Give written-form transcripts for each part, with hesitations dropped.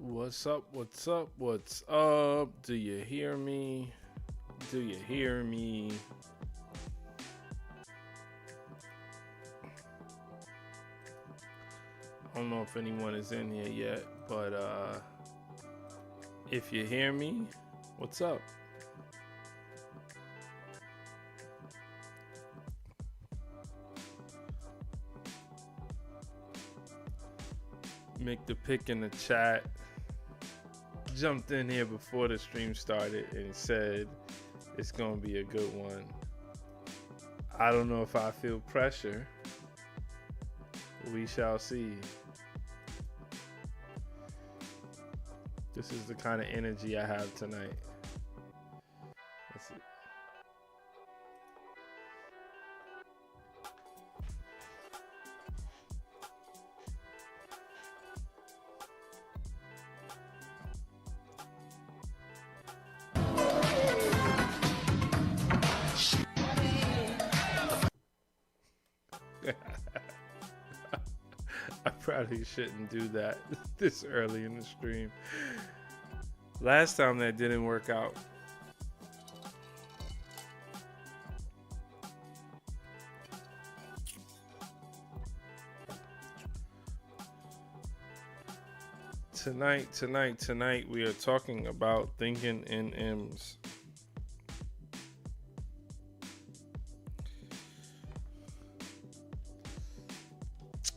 What's up? What's up? What's up? Do you hear me? Do you hear me? I don't know if anyone is in here yet, but if you hear me, what's up? Make the pick in the chat. Jumped in here before the stream started and said it's gonna be a good one. I don't know if I feel pressure. We shall see. This is the kind of energy I have tonight. That's it. I probably shouldn't do that this early in the stream. Last time that didn't work out. Tonight, we are talking about thinking in M's.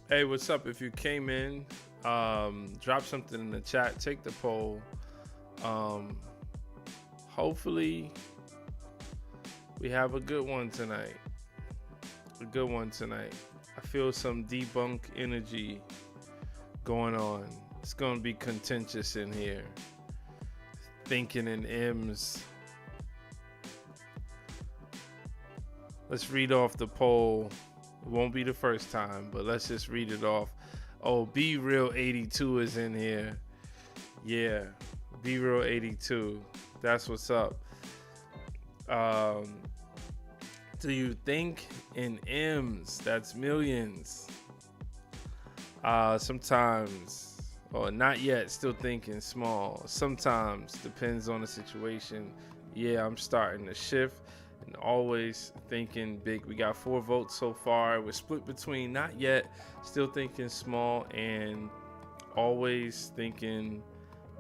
Hey, what's up? If you came in, drop something in the chat, take the poll. Hopefully we have a good one tonight. I feel some debunk energy going on. It's going to be contentious in here. Thinking in M's. Let's read off the poll. It won't be the first time, but let's just read it off. Oh, Be Real 82 is in here. Yeah, Be Real 82. That's what's up. Do you think in M's? That's millions. Sometimes, or not yet, still thinking small. Sometimes, depends on the situation. Yeah, I'm starting to shift and always thinking big. We got 4 votes so far. We're split between not yet, still thinking small, and always thinking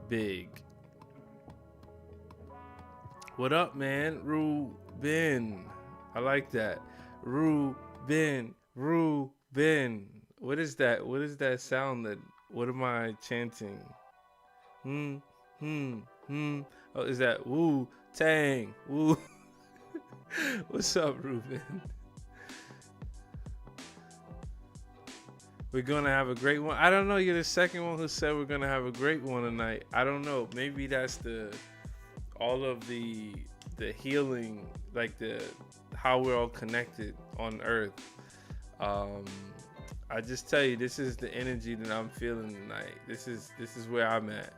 big. What up, man? Ruben. I like that. Ruben. What is that? What is that sound that, what am I chanting? Oh, is that Wu Tang? Woo. What's up, Ruben? We're gonna have a great one. I don't know. You're the second one who said we're gonna have a great one tonight. I don't know. Maybe that's all of the healing, like how we're all connected on Earth. I just tell you, this is the energy that I'm feeling tonight. This is where I'm at.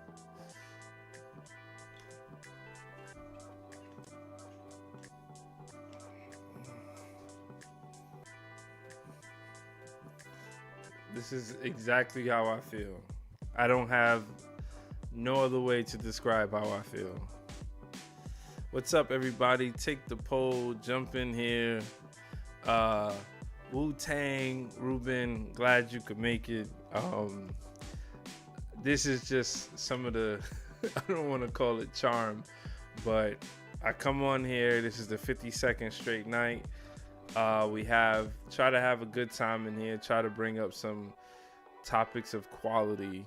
This is exactly how I feel. I don't have no other way to describe how I feel. What's up, everybody? Take the poll, jump in here. Wu-Tang, Ruben, glad you could make it. This is just some of the, I don't want to call it charm, but I come on here. This is the 52nd straight night. We try to have a good time in here, try to bring up some topics of quality.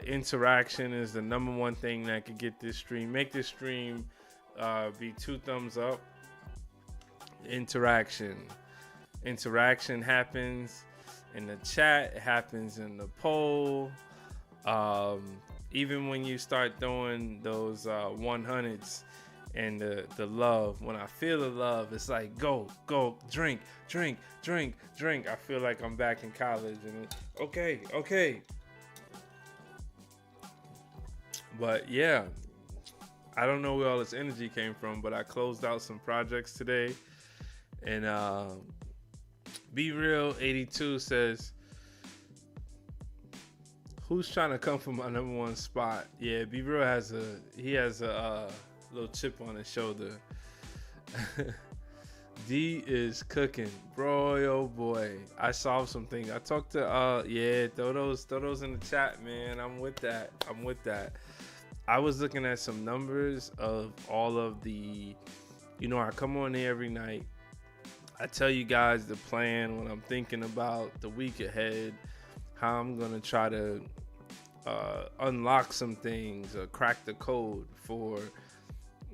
Interaction is the number one thing that could get this stream, make this stream be 2 thumbs up. Interaction happens in the chat, it happens in the poll. Even when you start throwing those 100s and the love, when I feel the love, it's like go, drink. I feel like I'm back in college, and okay. But yeah, I don't know where all this energy came from, but I closed out some projects today, and Be Real 82 says, Who's trying to come for my number one spot? Yeah, Be Real has a little chip on his shoulder. D is cooking, bro. Oh boy, I solved something. I talked to yeah, throw those in the chat, man. I'm with that. I was looking at some numbers of all of the, I come on here every night. I tell you guys the plan when I'm thinking about the week ahead, how I'm gonna try to unlock some things or crack the code for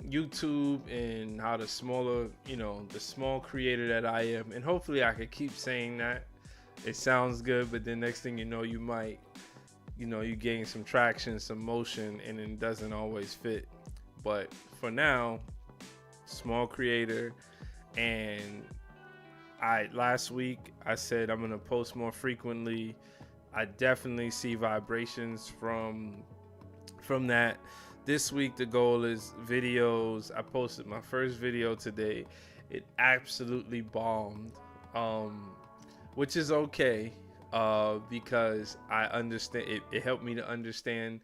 YouTube and how the smaller, the small creator that I am. And hopefully I could keep saying that. It sounds good, but then next thing you know, you might, you gain some traction, some motion, and it doesn't always fit. But for now, small creator. And last week I said I'm gonna post more frequently. I definitely see vibrations from that. This week the goal is videos. I posted my first video today. It absolutely bombed, which is okay, because I understand it helped me to understand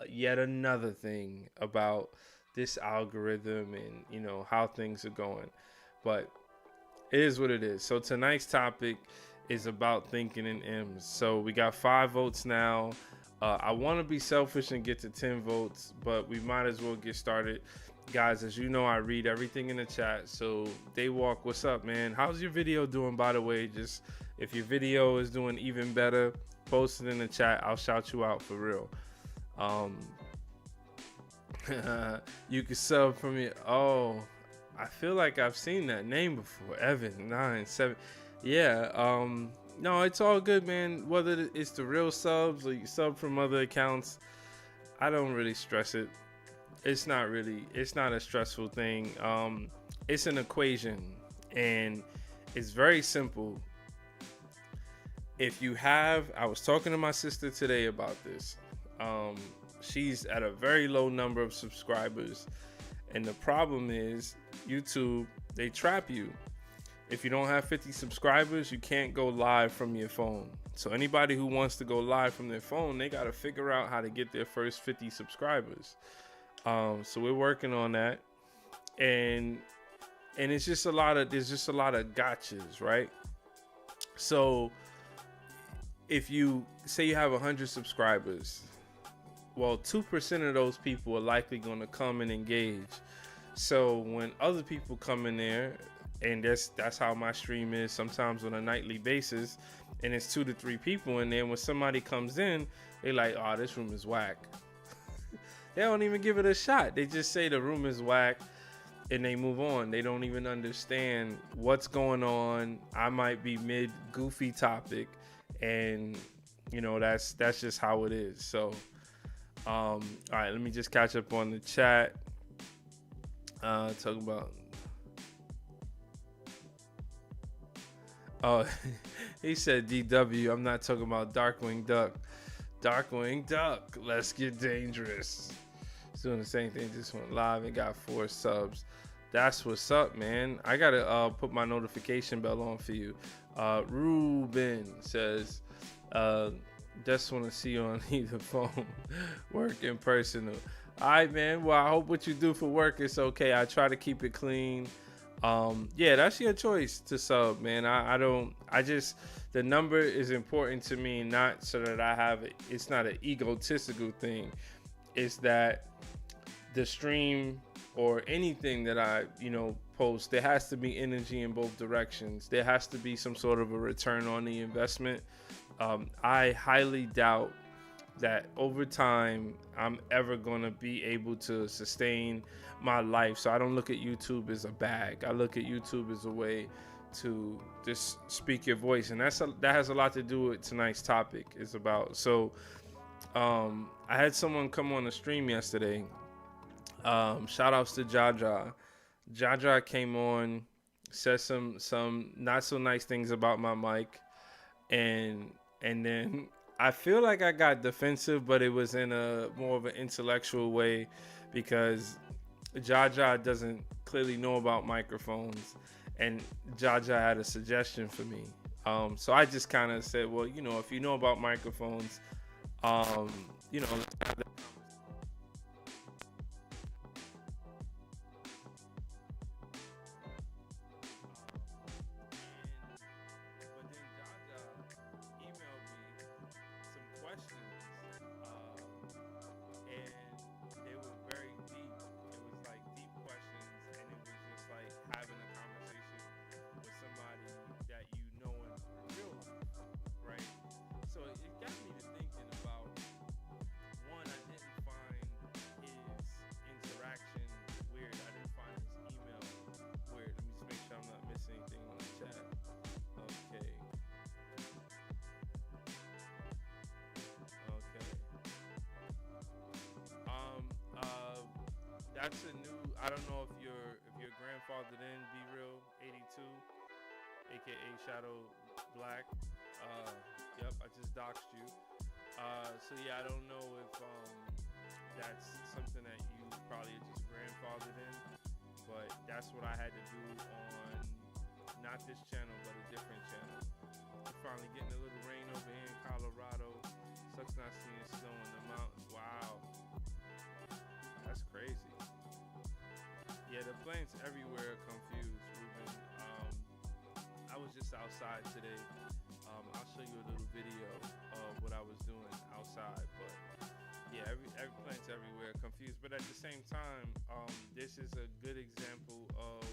yet another thing about this algorithm and how things are going. But it is what it is. So tonight's topic is about thinking in M's. So we got 5 votes now. I want to be selfish and get to 10 votes, but we might as well get started. Guys, as you know, I read everything in the chat. So Daywalk, what's up, man? How's your video doing, by the way? Just if your video is doing even better, post it in the chat. I'll shout you out for real. You can sub from me. Oh, I feel like I've seen that name before. Evan97. Yeah, no, it's all good, man. Whether it's the real subs or you sub from other accounts, I don't really stress it. It's not a stressful thing. It's an equation, and it's very simple. I was talking to my sister today about this. She's at a very low number of subscribers, and the problem is YouTube, they trap you. If you don't have 50 subscribers, you can't go live from your phone. So anybody who wants to go live from their phone, they got to figure out how to get their first 50 subscribers. So we're working on that. And there's just a lot of gotchas, right? So if you say you have 100 subscribers, well, 2% of those people are likely going to come and engage. So when other people come in there, and that's how my stream is sometimes on a nightly basis, and it's 2 to 3 people in there. When somebody comes in, they like, oh, this room is whack. They don't even give it a shot. They just say the room is whack, and they move on. They don't even understand what's going on. I might be mid goofy topic, and that's just how it is. So all right, let me just catch up on the chat. Talking about, oh, he said DW. I'm not talking about Darkwing Duck. Darkwing Duck, let's get dangerous. He's doing the same thing, just went live and got 4 subs. That's what's up, man. I gotta put my notification bell on for you. Ruben says, just want to see you on either phone, work in person. All right, man. Well, I hope what you do for work is okay. I try to keep it clean. Yeah, that's your choice to sub, man. The number is important to me, not so that I have it. It's not an egotistical thing. It's that the stream or anything that I, post, there has to be energy in both directions. There has to be some sort of a return on the investment. I highly doubt that over time I'm ever going to be able to sustain my life. So I don't look at YouTube as a bag. I look at YouTube as a way to just speak your voice, and that has a lot to do with tonight's topic. Is about. So I had someone come on the stream yesterday. Shout outs to Jaja. Jaja came on, said some not so nice things about my mic, and then I feel like I got defensive, but it was in a more of an intellectual way, because Jaja doesn't clearly know about microphones, and Jaja had a suggestion for me. So I just kind of said, well, if you know about microphones, Um, let's have that. But then Jaja emailed me some questions, and they were very deep. It was like deep questions, and it was just like having a conversation with somebody that you know in real life, right? So it got me to thinking about one. I didn't find his interaction weird. I didn't find his email weird. Let me just make sure I'm not missing anything on the chat. Okay. Okay. Um. Uh. That's a new. I don't know if your grandfather then Be Real 82, aka Shadow Black. Uh. Yep. I just doxed you. So yeah, I don't know if that's something that you probably just grandfathered in, but that's what I had to do on not this channel but a different channel. We're finally getting a little rain over here in Colorado. Sucks not seeing snow in the mountains. Wow, that's crazy. Yeah, the planes everywhere are confused, Ruben. I was just outside today. I'll show you a little video of what I was doing outside, but yeah, every plane's everywhere confused. But at the same time, this is a good example of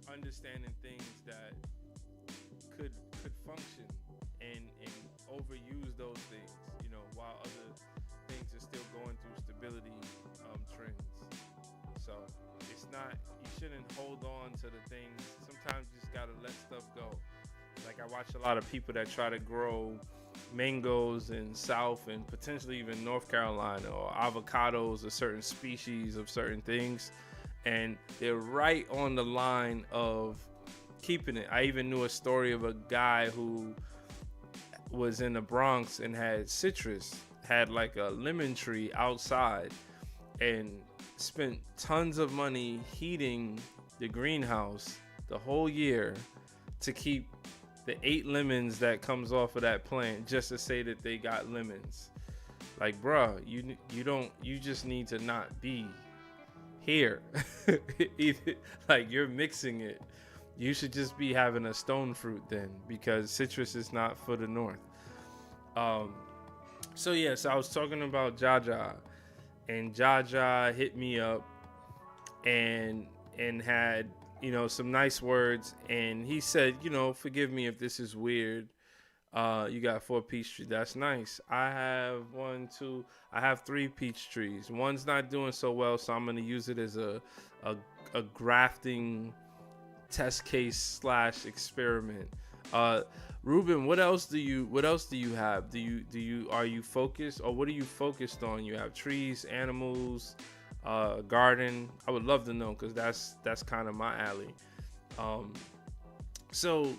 understanding things that could function and overuse those things, while other things are still going through stability trends. So it's not, you shouldn't hold on to the things. Sometimes you just gotta let stuff go. Like I watch a lot of people that try to grow mangoes in South and potentially even North Carolina, or avocados or certain species of certain things, and they're right on the line of keeping it. I even knew a story of a guy who was in the Bronx and had like a lemon tree outside, and spent tons of money heating the greenhouse the whole year to keep the 8 lemons that comes off of that plant, just to say that they got lemons. Like, bruh, you just need to not be here. Either, like, you're mixing it. You should just be having a stone fruit then, because citrus is not for the north. So yes, I was talking about Jaja, and Jaja hit me up and had some nice words, and he said, forgive me if this is weird. You got 4 peach trees. That's nice. I have 3 peach trees. One's not doing so well, so I'm gonna use it as a grafting test case / experiment. Ruben, what else do you have? Are you focused, or what are you focused on? You have trees, animals, garden. I would love to know, because that's kind of my alley. So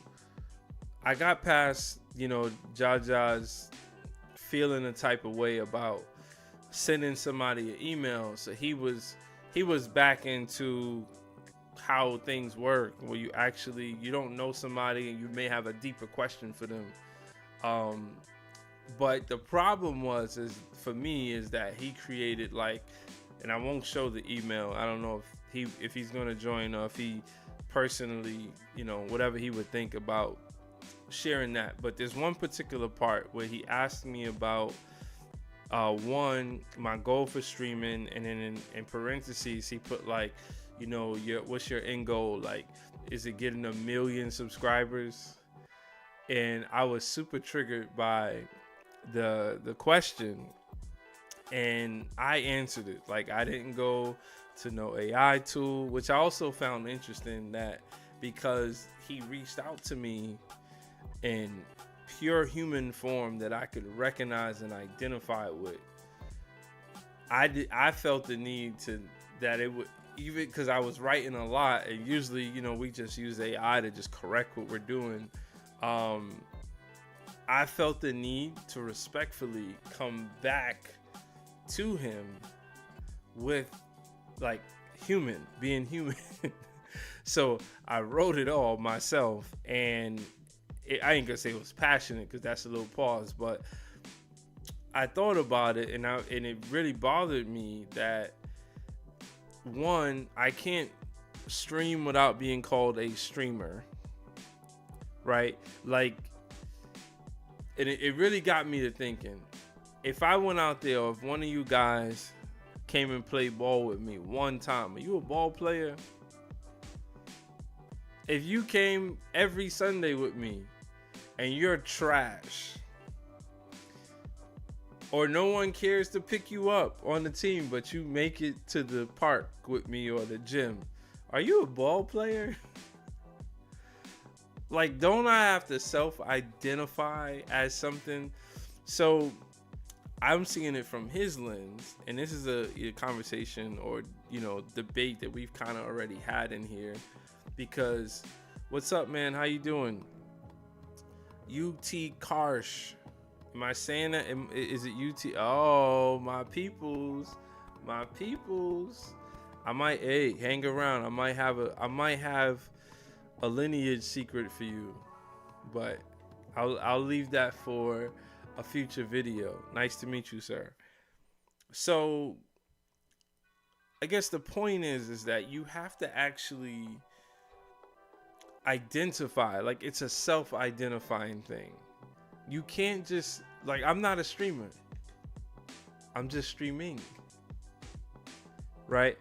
I got past Jaja's feeling a type of way about sending somebody an email. So he was back into how things work, where you don't know somebody and you may have a deeper question for them. But the problem for me is that he created and I won't show the email. I don't know if he's going to join, or if he personally, whatever he would think about sharing that. But there's one particular part where he asked me about my goal for streaming, and then in parentheses he put what's your end goal? Like, is it getting 1 million subscribers? And I was super triggered by the question, and I answered it. Like, I didn't go to no AI tool, which I also found interesting, that because he reached out to me in pure human form that I could recognize and identify with. I felt the need that it would, even because I was writing a lot, and usually, we just use AI to just correct what we're doing. I felt the need to respectfully come back to him with being human. So I wrote it all myself, and I ain't gonna say it was passionate, because that's a little pause, but I thought about it, and it really bothered me that, one, I can't stream without being called a streamer, right? Like, and it really got me to thinking. If I went out there, or if one of you guys came and played ball with me one time, are you a ball player? If you came every Sunday with me and you're trash, or no one cares to pick you up on the team, but you make it to the park with me or the gym, are you a ball player? Like, don't I have to self-identify as something? So I'm seeing it from his lens, and this is a conversation or, debate that we've kind of already had in here. Because, what's up, man? How you doing? UT Karsh. Am I saying that? Is it UT? Oh, my peoples. My peoples. I might, hang around. I might have a lineage secret for you. But I'll leave that for a future video. Nice to meet you, sir. So, I guess the point is that you have to actually identify. Like, it's a self-identifying thing. You can't just, like, I'm not a streamer. I'm just streaming. Right?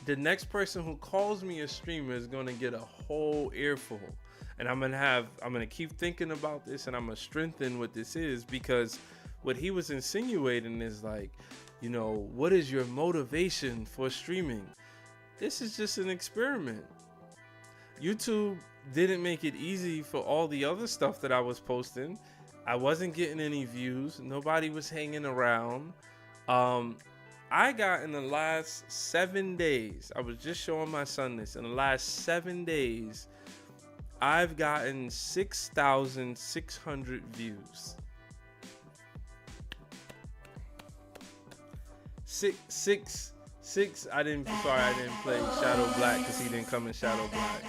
The next person who calls me a streamer is going to get a whole earful. And I'm going to keep thinking about this, and I'm going to strengthen what this is, because what he was insinuating is like, what is your motivation for streaming? This is just an experiment. YouTube didn't make it easy for all the other stuff that I was posting. I wasn't getting any views. Nobody was hanging around. I got, in the last 7 days, I was just showing my son this. In the last 7 days, I've gotten 6,600 views. Six. I didn't play Shadow Black because he didn't come in Shadow Black.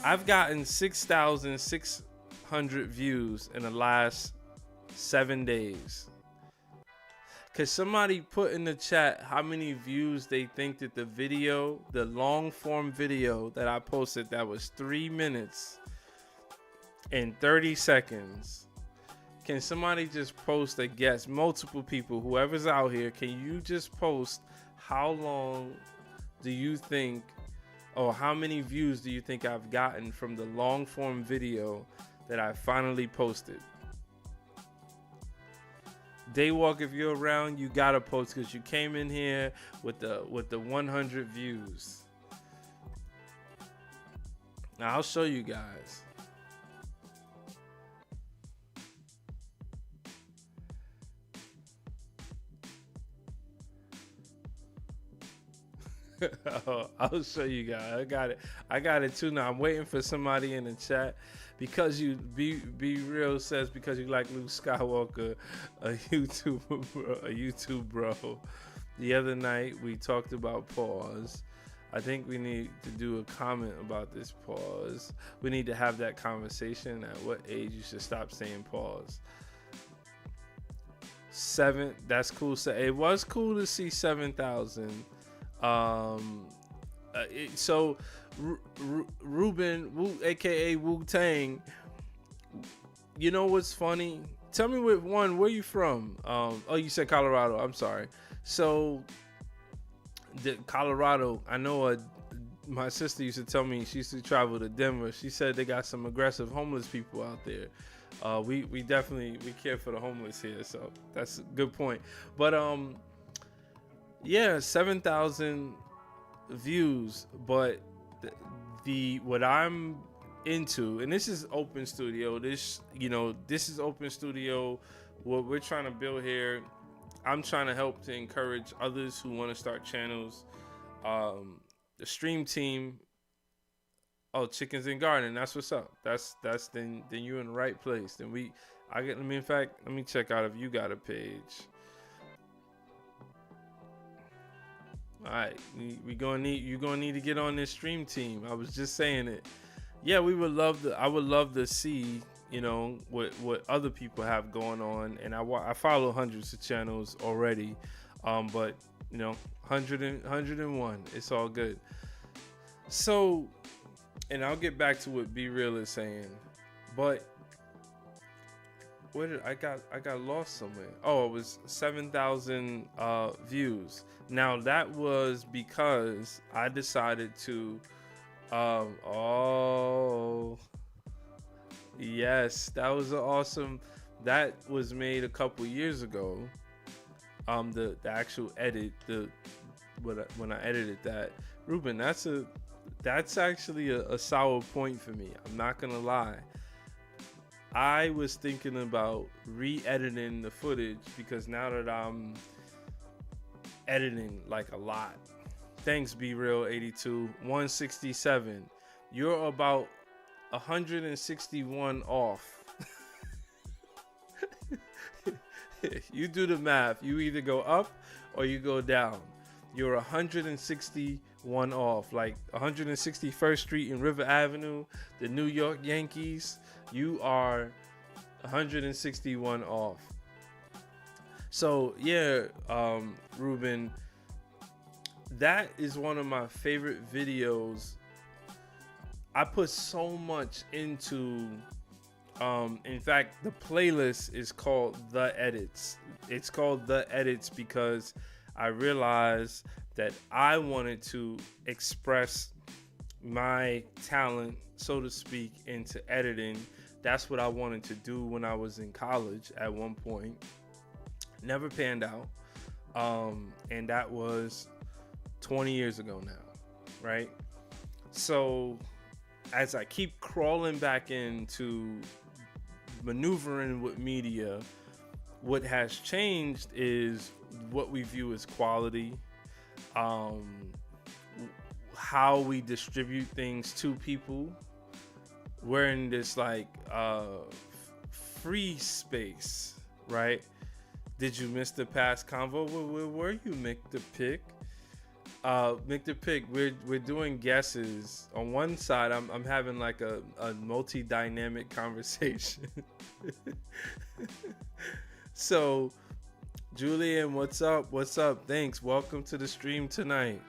I've gotten 6,600 views in the last 7 days. Cause somebody put in the chat how many views they think that the long form video that I posted, that was 3 minutes and 30 seconds. Can somebody just post a guess? Multiple people, whoever's out here, can you just post how long do you think, or how many views do you think I've gotten from the long form video that I finally posted? Daywalk, if you're around, you gotta post, because you came in here with the 100 views. Now I'll show you guys. I'll show you guys. I got it too now. I'm waiting for somebody in the chat. Because you be real says, because you like Luke Skywalker, a YouTube bro. The other night we talked about pause. I think we need to do a comment about this pause. We need to have that conversation. At what age you should stop saying pause? 7. That's cool. So it was cool to see 7,000. So Ruben, aka Wu Tang, you know what's funny? Tell me where you from? Oh, you said Colorado. I'm sorry. So Colorado, I know my sister used to tell me, she used to travel to Denver. She said they got some aggressive homeless people out there. We definitely care for the homeless here, so that's a good point. But yeah, 7,000 views, but what I'm into, and this is Open Studio, this is Open Studio. What we're trying to build here, I'm trying to help to encourage others who want to start channels. The stream team, Chickens and Garden, that's what's up. That's then you're in the right place. Then let me check out if you got a page. All right, you're gonna need to get on this stream team. I was just saying it. Yeah, I would love to see, what other people have going on, and I follow hundreds of channels already, but 101, it's all good. So, and I'll get back to what Be Real is saying, but where did I got lost somewhere? Oh, it was 7,000 views. Now that was because I decided to oh yes, that was awesome. That was made a couple years ago. The actual edit, when I edited that, Ruben, that's actually a sour point for me. I'm not gonna lie. I was thinking about re-editing the footage because now that I'm editing like a lot. Thanks, Be Real 82 167. You're about 161 off. You do the math. You either go up or you go down. You're 161 off, like 161st Street and River Avenue, the New York Yankees. You are 161 off. So yeah, Ruben, that is one of my favorite videos. I put so much into, in fact, the playlist is called The Edits. It's called The Edits because I realized that I wanted to express my talent, so to speak, into editing. That's what I wanted to do when I was in college at one point. Never panned out. And that was 20 years ago now, right? So as I keep crawling back into maneuvering with media, what has changed is what we view as quality, how we distribute things to people. We're in this like free space, right? Did you miss the past convo? Where were you, Mick the Pick? Mick the Pick, we're doing guesses. On one side, I'm having like a multi-dynamic conversation. So, Julian, what's up? What's up? Thanks. Welcome to the stream tonight.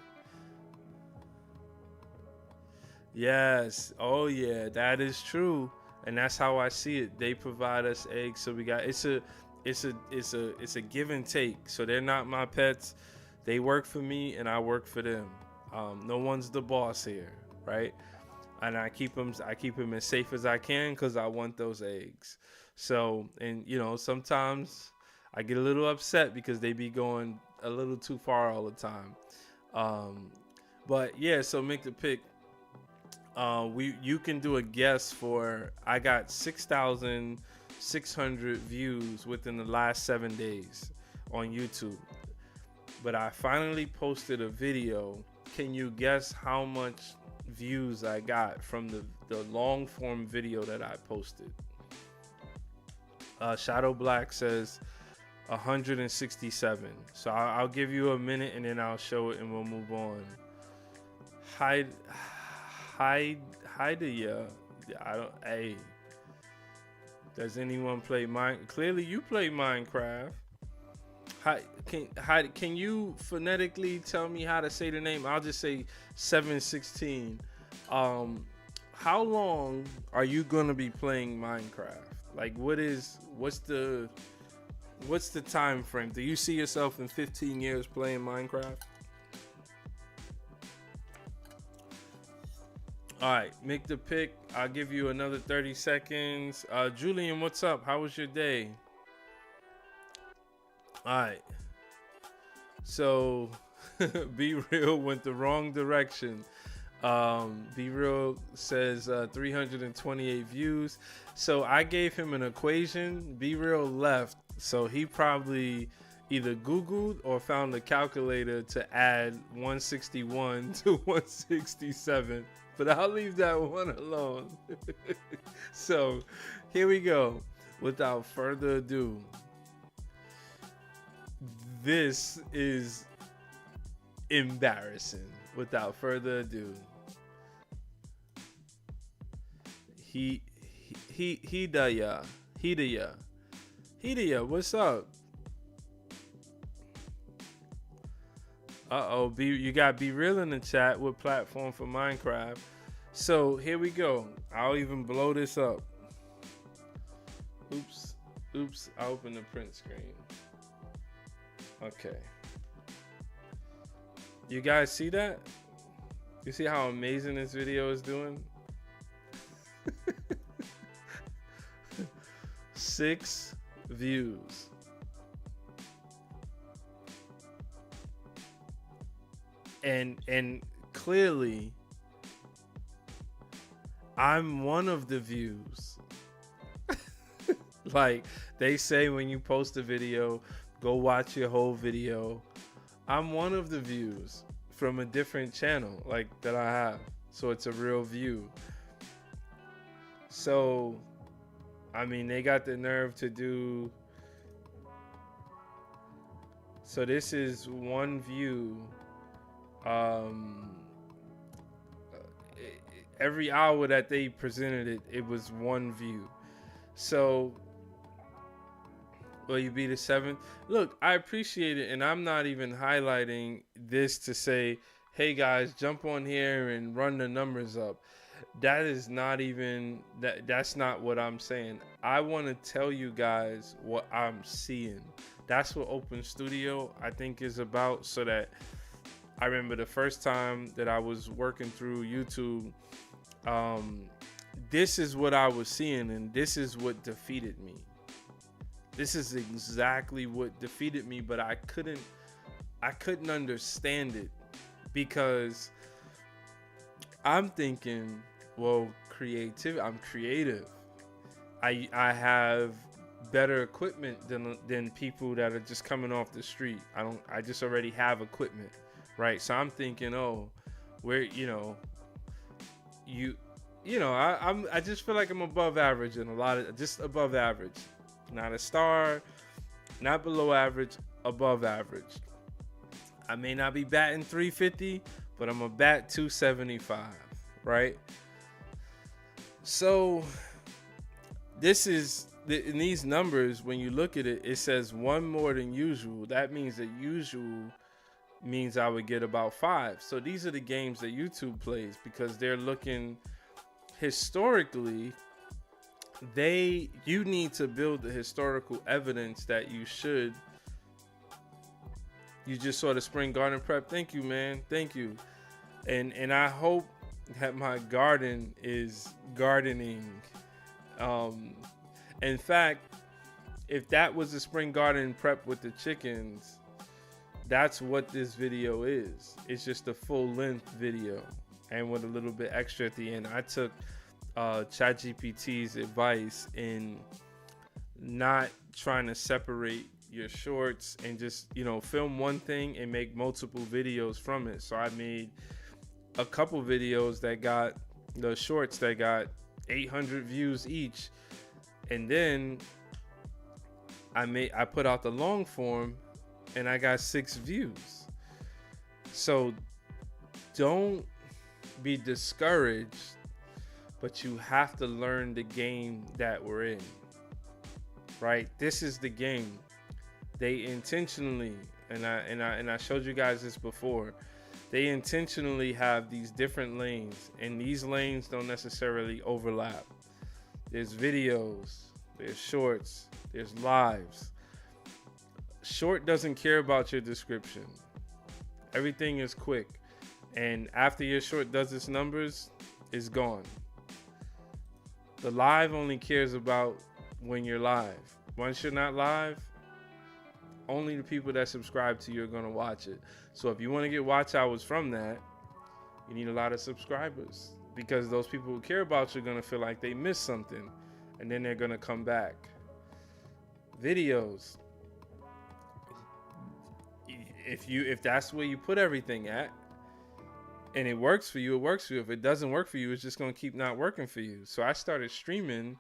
Yes. Oh yeah, that is true. And that's how I see it. They provide us eggs, so we got it's a give and take. So they're not my pets. They work for me and I work for them. No one's the boss here, right? And I keep them as safe as I can because I want those eggs. So, and sometimes I get a little upset because they be going a little too far all the time. But yeah, so Make the Pick. You can do a guess for, I got 6,600 views within the last 7 days on YouTube. But I finally posted a video. Can you guess how much views I got from the long form video that I posted? Shadow Black says 167. So I'll give you a minute and then I'll show it and we'll move on. Hide ya. Hey, does anyone play Minecraft? Clearly you play Minecraft. Can you phonetically tell me how to say the name? I'll just say 716. How long are you gonna be playing Minecraft? Like, what's the time frame? Do you see yourself in 15 years playing Minecraft? All right, Make the Pick. I'll give you another 30 seconds. Julian, what's up? How was your day? All right. So, Be Real went the wrong direction. Be Real says 328 views. So I gave him an equation. Be Real left. So he probably either Googled or found a calculator to add 161 to 167. But I'll leave that one alone. So here we go. Without further ado, this is embarrassing. Without further ado, Hidaya, what's up? You got Be Real in the chat with platform for Minecraft. So here we go. I'll even blow this up. Oops, I opened the print screen. Okay. You guys see that? You see how amazing this video is doing? 6 views. And clearly I'm one of the views. Like they say when you post a video, go watch your whole video. I'm one of the views from a different channel like that I have. So it's a real view. So I mean, they got the nerve to do. So this is one view. Every hour that they presented it, it was one view. So, will you be the 7th? Look, I appreciate it, and I'm not even highlighting this to say, hey guys, jump on here and run the numbers up. That is not even that's not what I'm saying. I want to tell you guys what I'm seeing. That's what Open Studio I think is about, so that I remember the first time that I was working through YouTube, this is what I was seeing, and this is what defeated me. This is exactly what defeated me, but I couldn't understand it, because I'm thinking, well, I'm creative. I have better equipment than people that are just coming off the street. I just already have equipment, right? So I'm thinking, oh, where, I just feel like I'm above average in a lot of, just above average. Not a star, not below average, above average. I may not be batting 350, but I'm a bat 275, right? So this is in these numbers, when you look at it, it says one more than usual. That means that usual means I would get about 5. So these are the games that YouTube plays, because they're looking historically. You need to build the historical evidence that you just saw the spring garden prep. Thank you, man. Thank you. And I hope that my garden is gardening. In fact, if that was a spring garden prep with the chickens, that's what this video is. It's just a full length video, and with a little bit extra at the end. I took ChatGPT's advice in not trying to separate your shorts and just, film one thing and make multiple videos from it. So I made a couple videos that got the shorts that got 800 views each, and then I put out the long form and I got 6 views. So don't be discouraged, but you have to learn the game that we're in, right? This is the game. They intentionally, and I showed you guys this before, they intentionally have these different lanes, and these lanes don't necessarily overlap. There's videos, there's shorts, there's lives. Short doesn't care about your description. Everything is quick, and after your short does its numbers, it's gone. The live only cares about when you're live. Once you're not live, only the people that subscribe to you are going to watch it. So if you want to get watch hours from that, you need a lot of subscribers, because those people who care about you are going to feel like they missed something, and then they're going to come back. Videos. If that's where you put everything at, and it works for you, it works for you. If it doesn't work for you, it's just going to keep not working for you. So I started streaming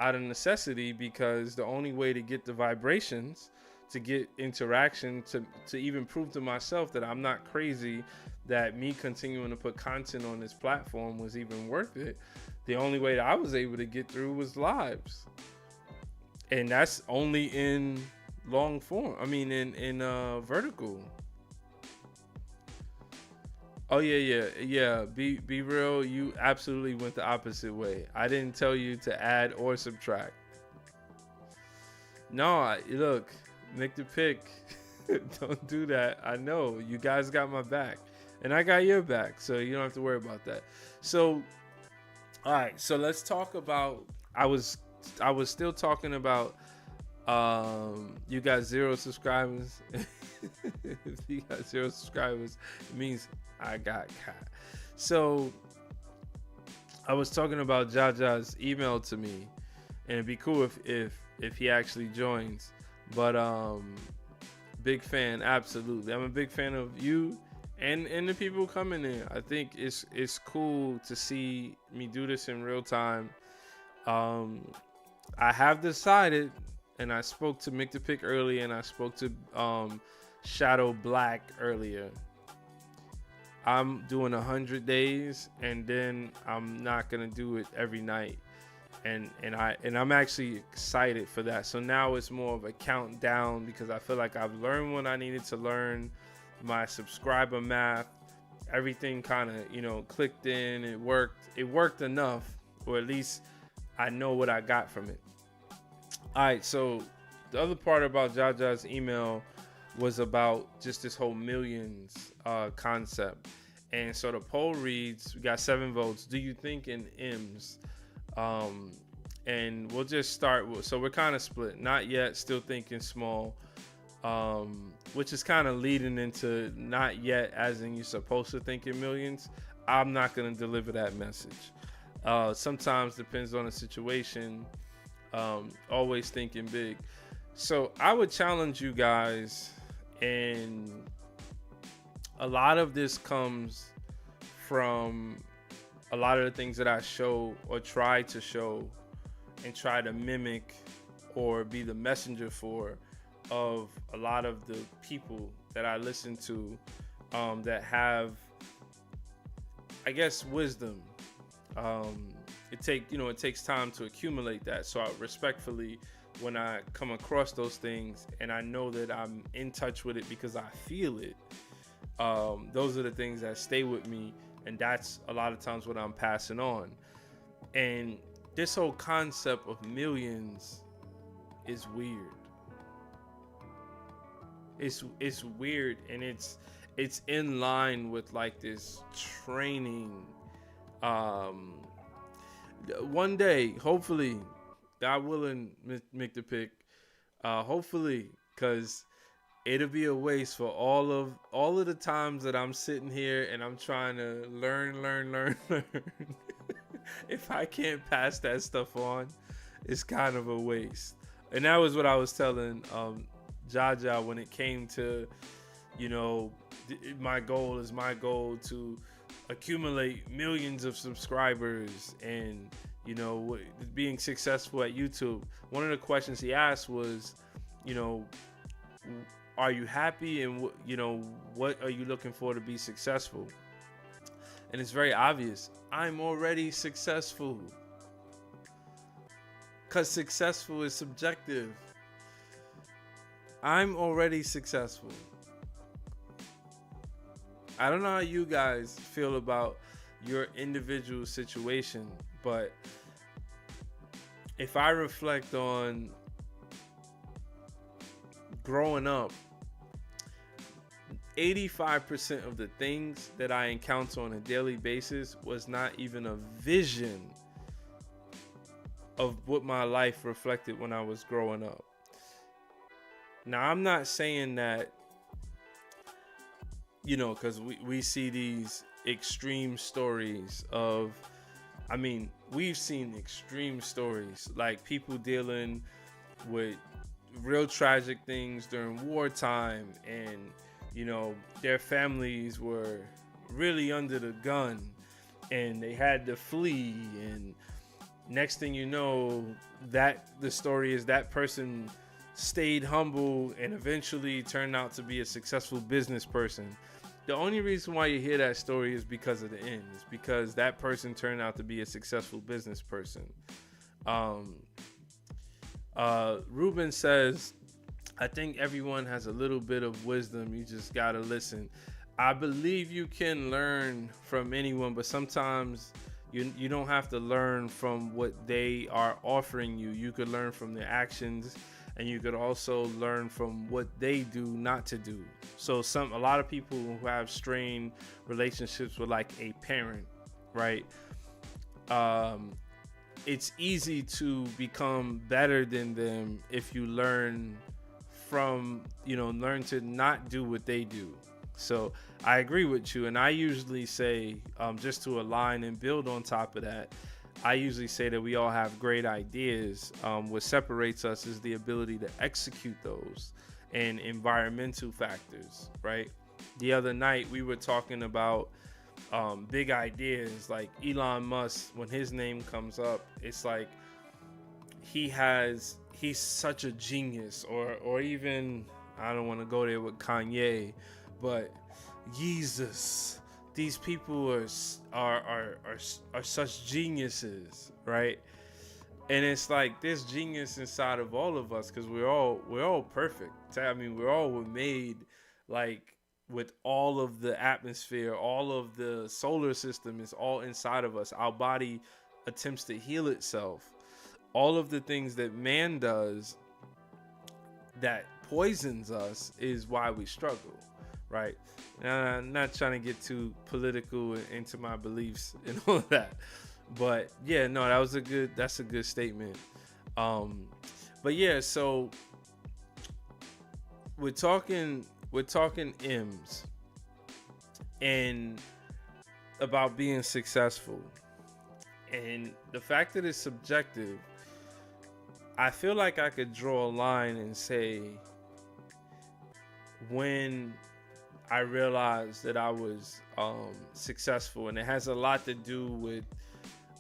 out of necessity, because the only way to get the vibrations, to get interaction, to even prove to myself that I'm not crazy, that me continuing to put content on this platform was even worth it. The only way that I was able to get through was lives, and that's only in long form. I mean, in vertical. Oh yeah. Be real. You absolutely went the opposite way. I didn't tell you to add or subtract. No, look, make the pick. Don't do that. I know you guys got my back, and I got your back, so you don't have to worry about that. So, all right. So let's talk about. I was still talking about. You got 0 subscribers. If you got 0 subscribers, it means I got cat. So I was talking about Jaja's email to me, and it'd be cool if he actually joins. But big fan, absolutely. I'm a big fan of you and the people coming in. I think it's cool to see me do this in real time. I have decided, and I spoke to Mick the Pick earlier, and I spoke to Shadow Black earlier. I'm doing 100 days, and then I'm not gonna do it every night, and I'm actually excited for that. So now it's more of a countdown because I feel like I've learned what I needed to learn. My subscriber math, everything kind of clicked in. It worked enough, or at least I know what I got from it. All right, so the other part about Jaja's email was about just this whole millions concept. And so the poll reads, we got 7 votes. Do you think in M's? And we'll just start with, so we're kind of split. Not yet, still thinking small, which is kind of leading into not yet, as in you're supposed to think in millions. I'm not going to deliver that message. Sometimes depends on the situation. Always thinking big. So I would challenge you guys, and a lot of this comes from a lot of the things that I show or try to show and try to mimic or be the messenger for of a lot of the people that I listen to that have, I guess, wisdom. It takes time to accumulate that. So I respectfully, when I come across those things and I know that I'm in touch with it because I feel it, those are the things that stay with me, and that's a lot of times what I'm passing on. And this whole concept of millions is weird. It's weird, and it's in line with like this training. One day, hopefully, God willing, make the pick. Hopefully, because it'll be a waste for all of the times that I'm sitting here and I'm trying to learn. If I can't pass that stuff on, it's kind of a waste. And that was what I was telling Jaja when it came to, my goal to accumulate millions of subscribers and, being successful at YouTube. One of the questions he asked was, are you happy, and what are you looking for to be successful? And it's very obvious. I'm already successful. Because successful is subjective. I'm already successful. I don't know how you guys feel about your individual situation, but if I reflect on growing up, 85% of the things that I encounter on a daily basis was not even a vision of what my life reflected when I was growing up. Now, I'm not saying that, because we see these extreme stories of, we've seen extreme stories, like people dealing with real tragic things during wartime, and their families were really under the gun and they had to flee, and next thing you know, that the story is that person stayed humble and eventually turned out to be a successful business person. The only reason why you hear that story is because of the end. It's because that person turned out to be a successful business person. Um, Ruben says, I think everyone has a little bit of wisdom. You just gotta listen. I believe you can learn from anyone, but sometimes you don't have to learn from what they are offering you. You could learn from their actions, and you could also learn from what they do not to do. So a lot of people who have strained relationships with like a parent, right? It's easy to become better than them if you learn learn to not do what they do. So I agree with you, and I usually say, just to align and build on top of that, I usually say that we all have great ideas. What separates us is the ability to execute those, and environmental factors, right? The other night we were talking about big ideas, like Elon Musk. When his name comes up, it's like he's such a genius, or even, I don't want to go there with Kanye, but Jesus, these people are such geniuses, right? And it's like this genius inside of all of us, because we're all perfect. I mean, we're all made like with all of the atmosphere, all of the solar system is all inside of us. Our body attempts to heal itself. All of the things that man does that poisons us is why we struggle, right? Now, I'm not trying to get too political into my beliefs and all of that, but yeah, no, that's a good statement. But yeah, so we're talking M's and about being successful, and the fact that it's subjective. I feel like I could draw a line and say, when I realized that I was successful, and it has a lot to do with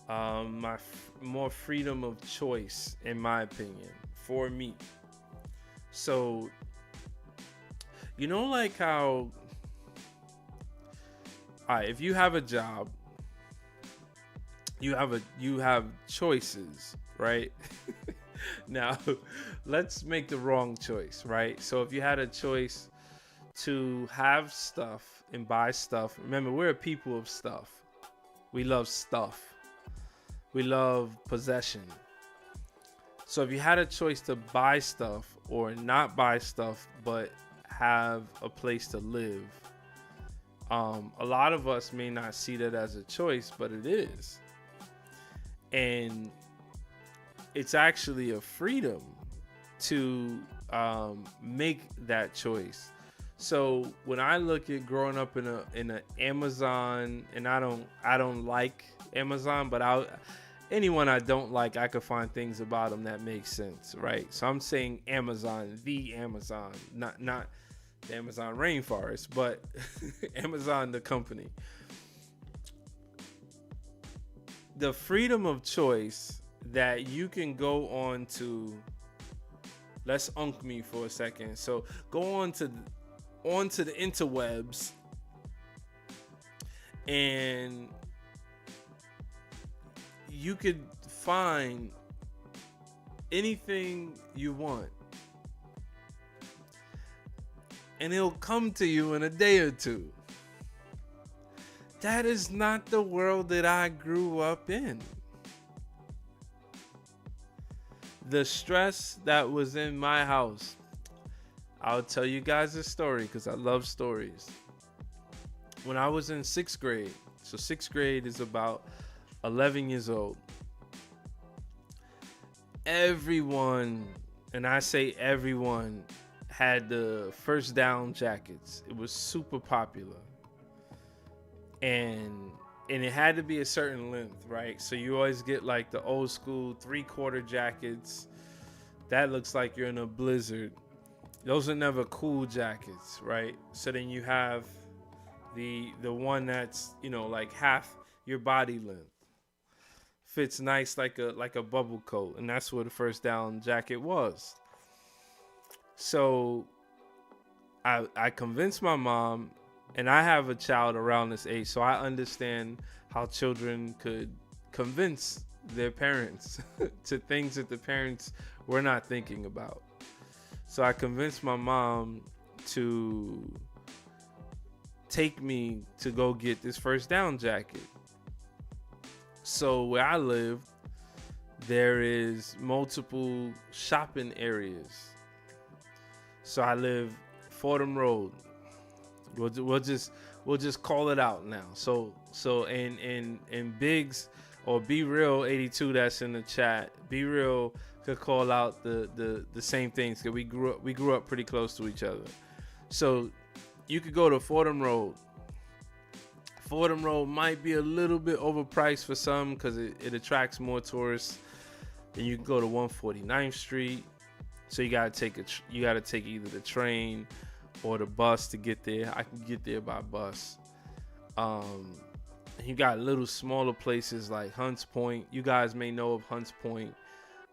my more freedom of choice, in my opinion, for me. So, like how, all right, if you have a job, you have choices, right? Now, let's make the wrong choice, right? So if you had a choice to have stuff and buy stuff, remember, we're a people of stuff. We love stuff. We love possession. So if you had a choice to buy stuff or not buy stuff, but have a place to live, a lot of us may not see that as a choice, but it is. And it's actually a freedom to make that choice. So when I look at growing up in a Amazon, and I don't like Amazon, but anyone I don't like, I could find things about them that make sense, right? So I'm saying Amazon, the Amazon, not the Amazon rainforest, but Amazon the company. The freedom of choice that you can go on to, let's unk me for a second. So go onto the interwebs, and you could find anything you want, and it'll come to you in a day or two. That is not the world that I grew up in. The stress that was in my house. I'll tell you guys a story because I love stories. When I was in 6th grade, so 6th grade is about 11 years old, everyone, and I say everyone, had the First Down jackets. It was super popular. And it had to be a certain length, right? So you always get like the old school 3/4 jackets. That looks like you're in a blizzard. Those are never cool jackets, right? So then you have the one that's, like half your body length. Fits nice like a bubble coat, and that's what the First Down jacket was. So I convinced my mom And I have a child around this age, so I understand how children could convince their parents to things that the parents were not thinking about. So I convinced my mom to take me to go get this first down jacket. So where I live, there is multiple shopping areas. So I live Fordham Road. We'll just call it out now. So in Biggs or Be Real 82 that's in the chat, Be Real could call out the same things because we grew up pretty close to each other. So you could go to Fordham Road. Fordham Road might be a little bit overpriced for some because it attracts more tourists. Then you can go to 149th Street. So you gotta take either the train or the bus to get there. I can get there by bus. You got little smaller places like Hunts Point. You guys may know of Hunts Point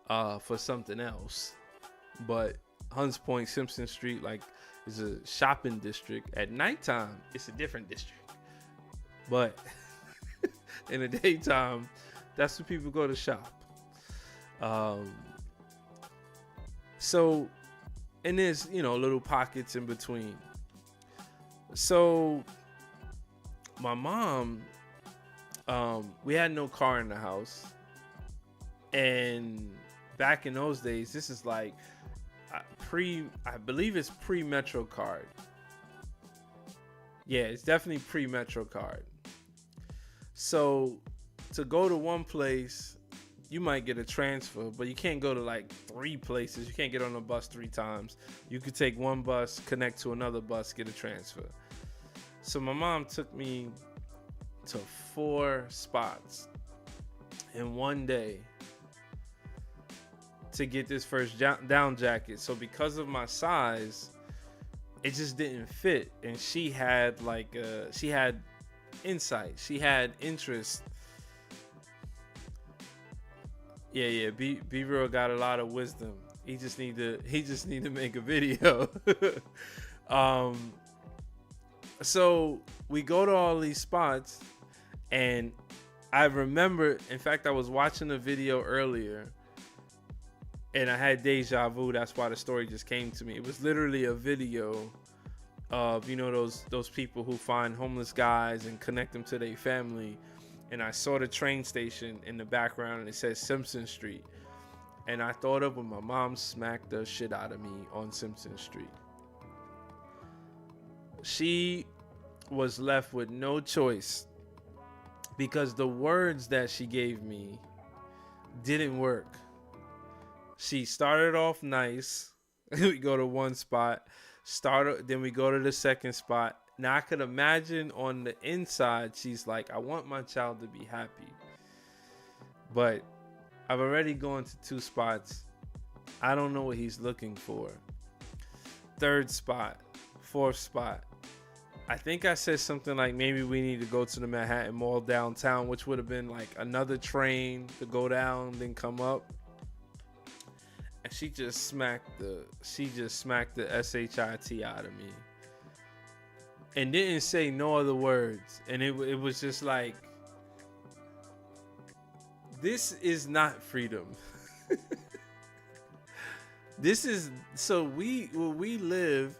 for something else, but Hunts Point, Simpson Street, like, is a shopping district. At nighttime, it's a different district, but in the daytime, that's where people go to shop. So, and there's, little pockets in between. So my mom, we had no car in the house, and back in those days, this is like I believe it's pre-Metro card. Yeah, it's definitely pre-Metro card. So to go to one place, you might get a transfer, but you can't go to like 3 places. You can't get on a bus 3 times. You could take one bus, connect to another bus, get a transfer. So my mom took me to 4 spots in one day to get this first down jacket. So because of my size, it just didn't fit. And she had insight. She had interest. Yeah. Be Real got a lot of wisdom. He just need to make a video. So we go to all these spots, and I remember, in fact, I was watching a video earlier, and I had deja vu. That's why the story just came to me. It was literally a video of, those people who find homeless guys and connect them to their family. And I saw the train station in the background, and it says Simpson Street. And I thought of when my mom smacked the shit out of me on Simpson Street. She was left with no choice because the words that she gave me didn't work. She started off nice. We go to one spot, then we go to the second spot. Now I could imagine on the inside, she's like, I want my child to be happy. But I've already gone to 2 spots. I don't know what he's looking for. 3rd spot, 4th spot. I think I said something like, maybe we need to go to the Manhattan Mall downtown, which would have been like another train to go down, then come up. And she just smacked the SHIT out of me. And didn't say no other words. And it was just like, this is not freedom. This is, so we live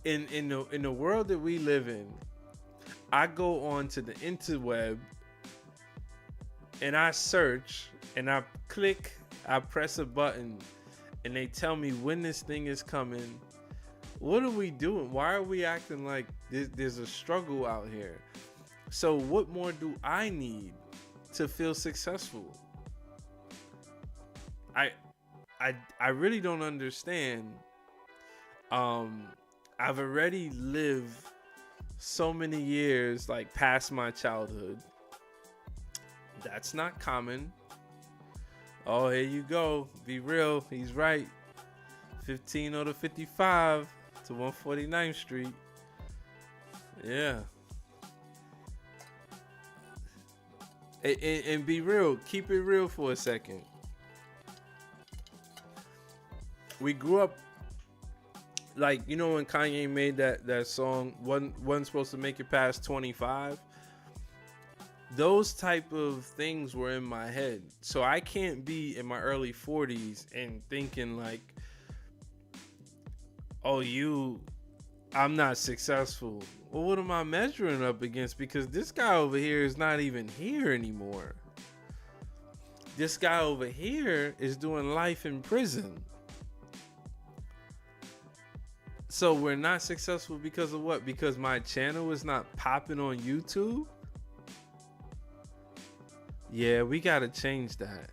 in the world that we live in. I go on to the interweb and I search and I click, I press a button, and they tell me when this thing is coming. What are we doing? Why are we acting like there's a struggle out here? So what more do I need to feel successful? I really don't understand. I've already lived so many years like past my childhood. That's not common. Oh, here you go. Be Real. He's right. 15 or to 55 to 149th Street. Yeah. And be real. Keep it real for a second. We grew up like, you know, when Kanye made that song, wasn't supposed to make it past 25. Those type of things were in my head, so I can't be in my early 40s and thinking like, oh, I'm not successful. Well, what am I measuring up against? Because this guy over here is not even here anymore. This guy over here is doing life in prison. So we're not successful because of what? Because my channel is not popping on YouTube? Yeah, we got to change that.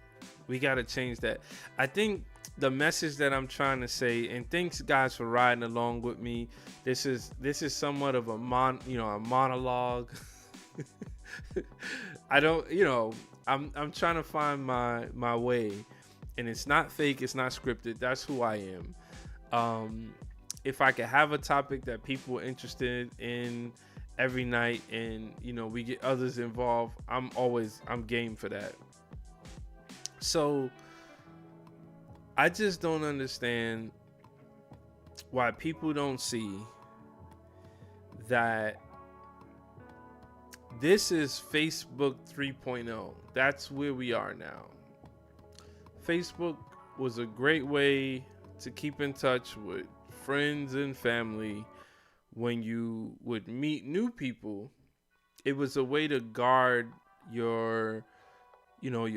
We got to change that. I think the message that I'm trying to say, and thanks guys for riding along with me. This is somewhat of a monologue. I don't, I'm trying to find my way, and it's not fake, it's not scripted. That's who I am. If I could have a topic that people are interested in every night, and we get others involved, I'm game for that. So I just don't understand why people don't see that this is Facebook 3.0. That's where we are now. Facebook was a great way to keep in touch with friends and family. When you would meet new people, it was a way to guard your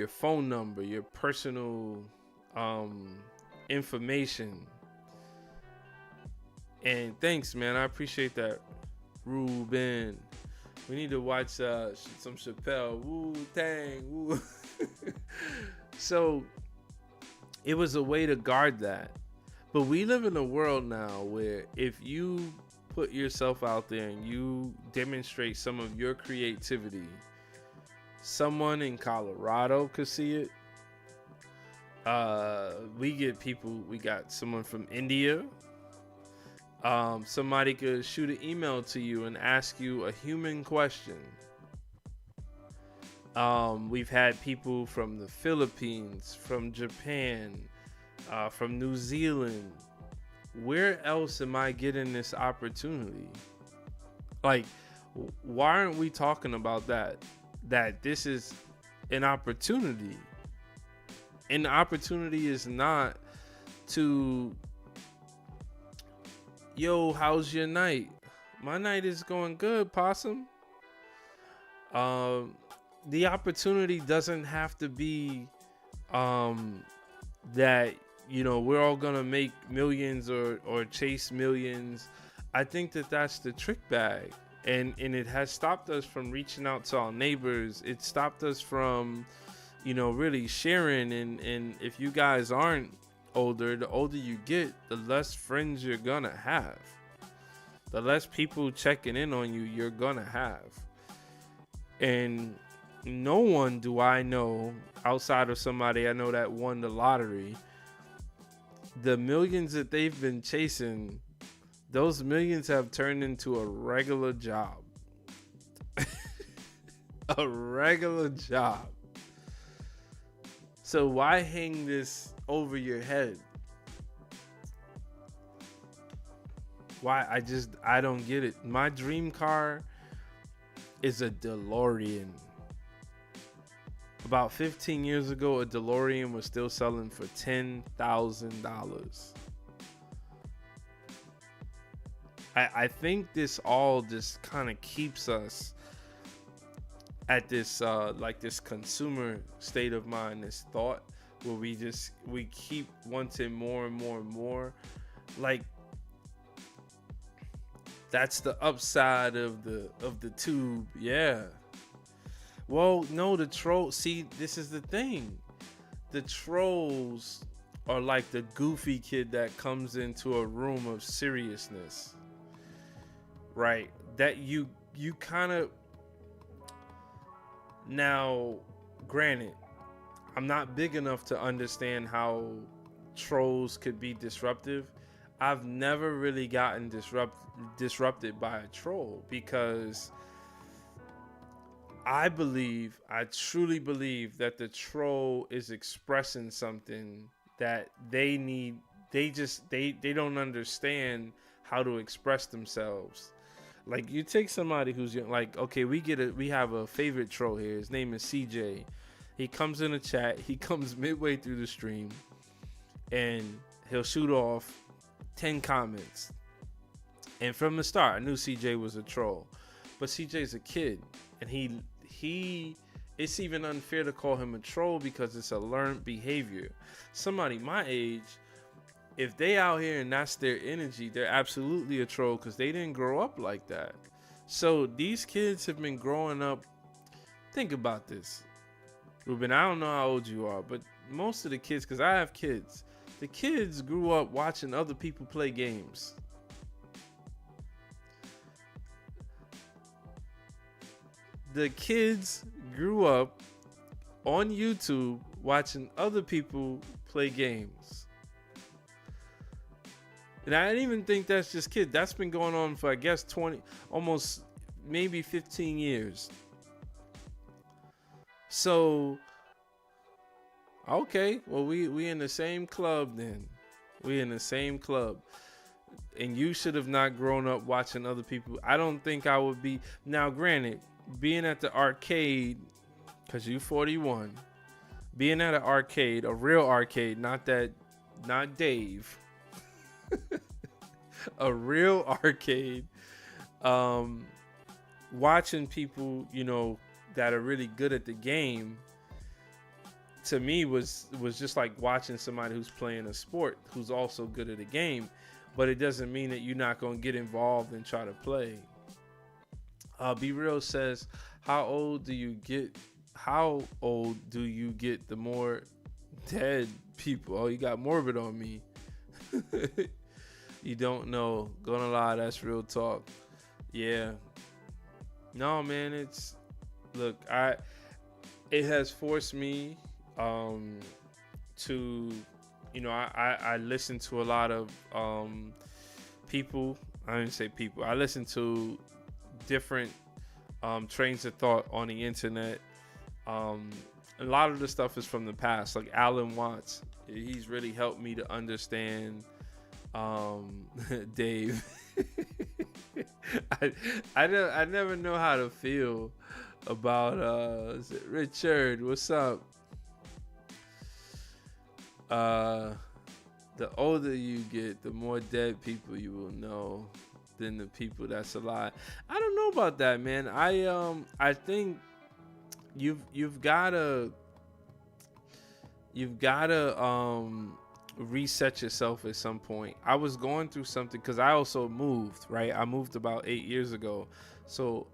phone number, your personal information. And thanks, man. I appreciate that, Ruben. We need to watch some Chappelle. Wu-Tang. Woo. So it was a way to guard that. But we live in a world now where if you put yourself out there and you demonstrate some of your creativity, someone in Colorado could see it. We got someone from India. Somebody could shoot an email to you and ask you a human question. We've had people from the Philippines, from Japan, from New Zealand. Where else am I getting this opportunity? Like, why aren't we talking about that? That this is an opportunity. And the opportunity is not to, yo, how's your night? My night is going good, possum. The opportunity doesn't have to be that, we're all gonna make millions or chase millions. I think that's the trick bag. And it has stopped us from reaching out to our neighbors. It stopped us from, really sharing. And if you guys aren't older, the older you get, the less friends you're gonna have. The less people checking in on you you're gonna have. And no one do I know outside of somebody I know that won the lottery. The millions that they've been chasing, those millions have turned into a regular job. A regular job. So why hang this over your head? Why? I don't get it. My dream car is a DeLorean. About 15 years ago, a DeLorean was still selling for $10,000. I think this all just kind of keeps us at this this consumer state of mind, this thought where we keep wanting more and more and more. Like, that's the upside of the tube. Yeah. Well, no, the troll. See, this is the thing. The trolls are like the goofy kid that comes into a room of seriousness, right? That you kind of. Now, granted, I'm not big enough to understand how trolls could be disruptive. I've never really gotten disrupted by a troll because I truly believe that the troll is expressing something that they need they don't understand how to express themselves. Like you take somebody who's young, like okay, we have a favorite troll here. His name is CJ. He comes in the chat. He comes midway through the stream, and he'll shoot off 10 comments. And from the start, I knew CJ was a troll, but CJ's a kid, and he it's even unfair to call him a troll because it's a learned behavior. Somebody my age, if they out here and that's their energy, they're absolutely a troll because they didn't grow up like that. So these kids have been growing up. Think about this, Ruben. I don't know how old you are, but most of the kids, because I have kids, the kids grew up watching other people play games. The kids grew up on YouTube watching other people play games. And I didn't even think that's just kids. That's been going on for, I guess, 20, almost maybe 15 years. So, okay, well, we in the same club then. We in the same club. And you should have not grown up watching other people. I don't think I would be. Now, granted, being at the arcade, because you 41, being at an arcade, a real arcade, not Dave, a real arcade, watching people, that are really good at the game, to me was just like watching somebody who's playing a sport who's also good at the game. But it doesn't mean that you're not going to get involved and try to play. Be Real says, how old do you get the more dead people? Oh, you got morbid on me. You don't know. Gonna lie, that's real talk. Yeah. No, man, it has forced me to, I listen to a lot of people. I didn't say people. I listen to different trains of thought on the internet. A lot of the stuff is from the past, like Alan Watts. He's really helped me to understand Dave. I never know how to feel about is it Richard? What's up? The older you get, the more dead people you will know than the people that's alive. I don't know about that, man. I think you've gotta reset yourself at some point. I was going through something because I also moved, right? I moved about 8 years ago, so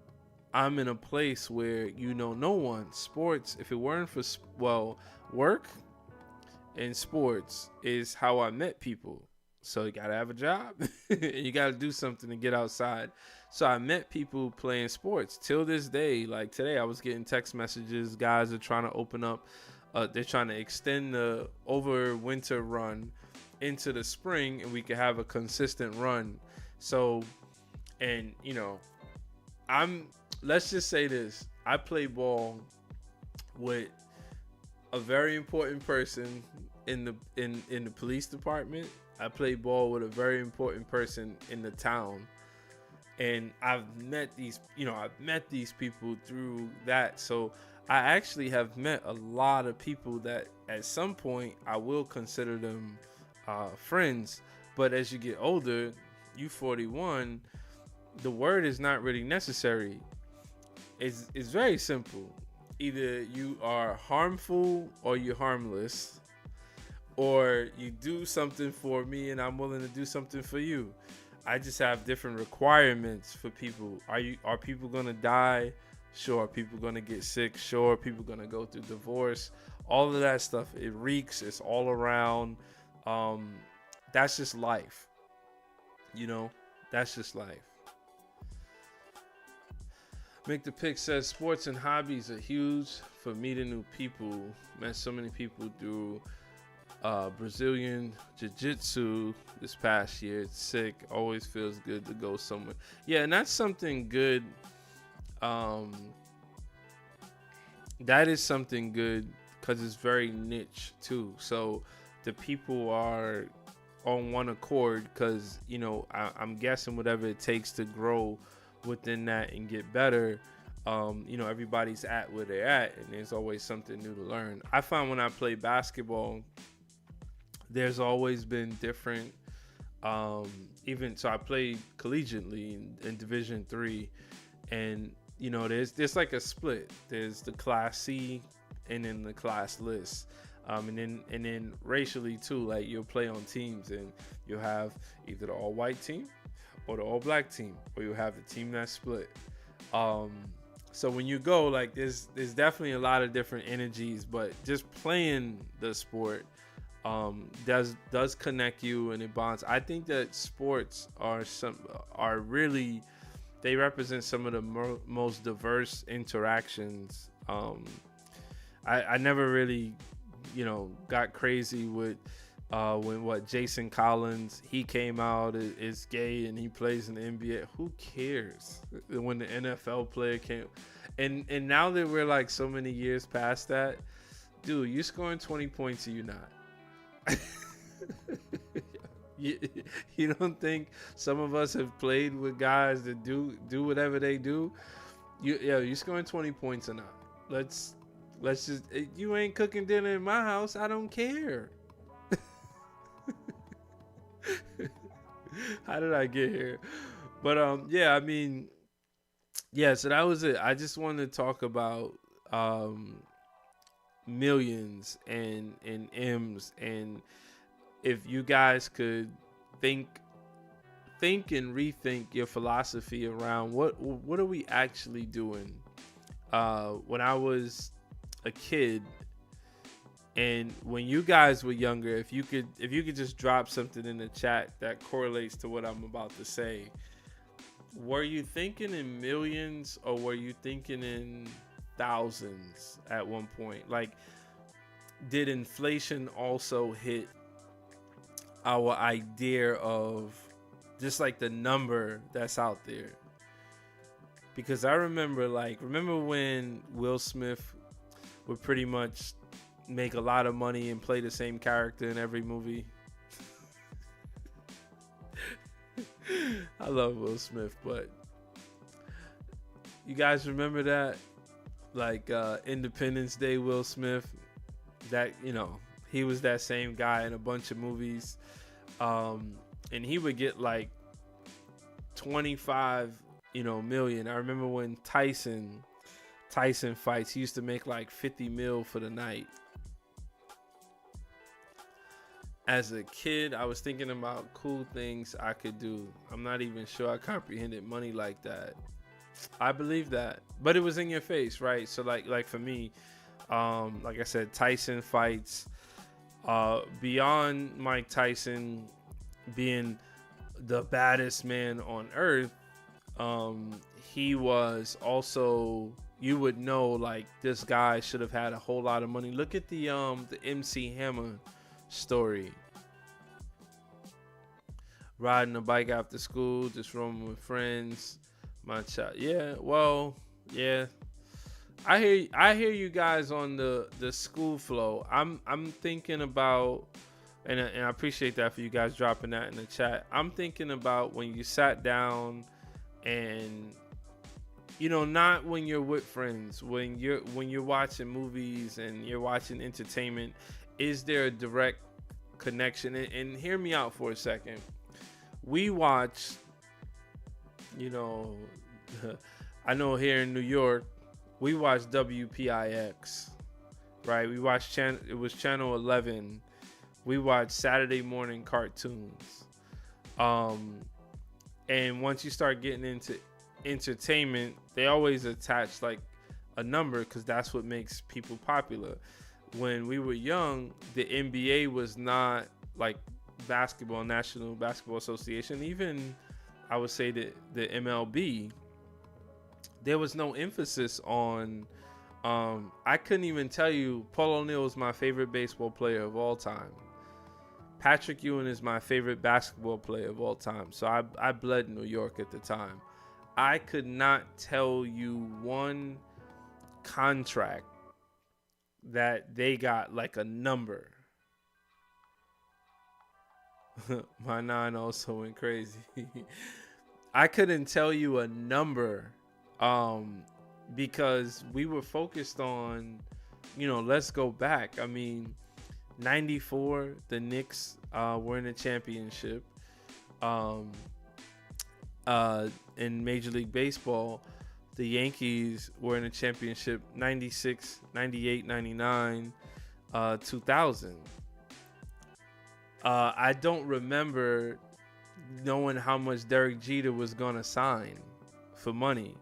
I'm in a place where no one. Sports, if it weren't for work and sports is how I met people. So you gotta have a job. You gotta do something to get outside. So I met people playing sports. Till this day, like today, I was getting text messages. Guys are trying to open up. They're trying to extend the over winter run into the spring, and we could have a consistent run. So, and let's just say this: I play ball with a very important person in the police department. I play ball with a very important person in the town, and I've met these people through that. So I actually have met a lot of people that at some point I will consider them friends. But as you get older, you 41, the word is not really necessary. It's very simple. Either you are harmful or you're harmless, or you do something for me and I'm willing to do something for you. I just have different requirements for people. Are people gonna die? Sure. Are people gonna get sick? Sure. People gonna go through divorce? All of that stuff. It reeks. It's all around. That's just life. That's just life. Make the Pick says sports and hobbies are huge for meeting new people. Met so many people through Brazilian Jiu-Jitsu this past year. It's sick. Always feels good to go somewhere. Yeah, and that's something good. That is something good because it's very niche too. So the people are on one accord because, you know, I'm guessing whatever it takes to grow within that and get better. You know, everybody's at where they're at, and there's always something new to learn. I find when I play basketball, there's always been different. Even so, I played collegiately in Division 3, and you know, there's like a split. There's the Class C, and then the Class List. And then racially too, like you'll play on teams and you'll have either the all white team or the all black team, or you'll have the team that's split. So when you go, like there's definitely a lot of different energies, but just playing the sport does connect you and it bonds. I think that sports are really, they represent some of the most diverse interactions. I never really, you know, got crazy with when Jason Collins, he came out is gay and he plays in the NBA. Who cares? When the NFL player came, and now that we're like so many years past that, dude, you scoring 20 points or you not? You don't think some of us have played with guys that do whatever they do? You scoring 20 points or not? Let's just, you ain't cooking dinner in my house. I don't care. How did I get here? But yeah, I mean, yeah, so that was it. I just wanted to talk about millions and M's, and if you guys could think and rethink your philosophy around what are we actually doing. When I was a kid, and when you guys were younger, if you could just drop something in the chat that correlates to what I'm about to say. Were you thinking in millions or were you thinking in thousands at one point? Like, did inflation also hit our idea of just like the number that's out there? Because I remember when Will Smith would pretty much make a lot of money and play the same character in every movie. I love Will Smith, but you guys remember that? Like Independence Day Will Smith, that, you know, he was that same guy in a bunch of movies. And he would get like 25, million. I remember when Tyson fights, he used to make like 50 mil for the night. As a kid, I was thinking about cool things I could do. I'm not even sure I comprehended money like that. I believe that, but it was in your face, right? So like for me, like I said, Tyson fights. Beyond Mike Tyson being the baddest man on earth, he was also, you would know, like, this guy should have had a whole lot of money. Look at the MC Hammer story. Riding a bike after school, just roaming with friends. My child, yeah. Well, yeah. I hear you guys on the school flow. I'm thinking about, and I appreciate that for you guys dropping that in the chat. I'm thinking about when you sat down and, not when you're with friends, when you're watching movies and you're watching entertainment, is there a direct connection? And hear me out for a second. We watch, I know here in New York, we watch WPIX, right? We watch it was channel 11. We watch Saturday morning cartoons. And once you start getting into entertainment, they always attach like a number because that's what makes people popular. When we were young, the NBA was not like basketball, National Basketball Association. Even I would say that the MLB, there was no emphasis on, I couldn't even tell you, Paul O'Neill is my favorite baseball player of all time. Patrick Ewing is my favorite basketball player of all time. So I bled New York at the time. I could not tell you one contract that they got like a number. My nine also went crazy. I couldn't tell you a number, um, because we were focused on, let's go back. I mean, 94, the Knicks were in the championship. Um, in Major League Baseball, the Yankees were in the championship 96, 98, 99, 2000. I don't remember knowing how much Derek Jeter was going to sign for money.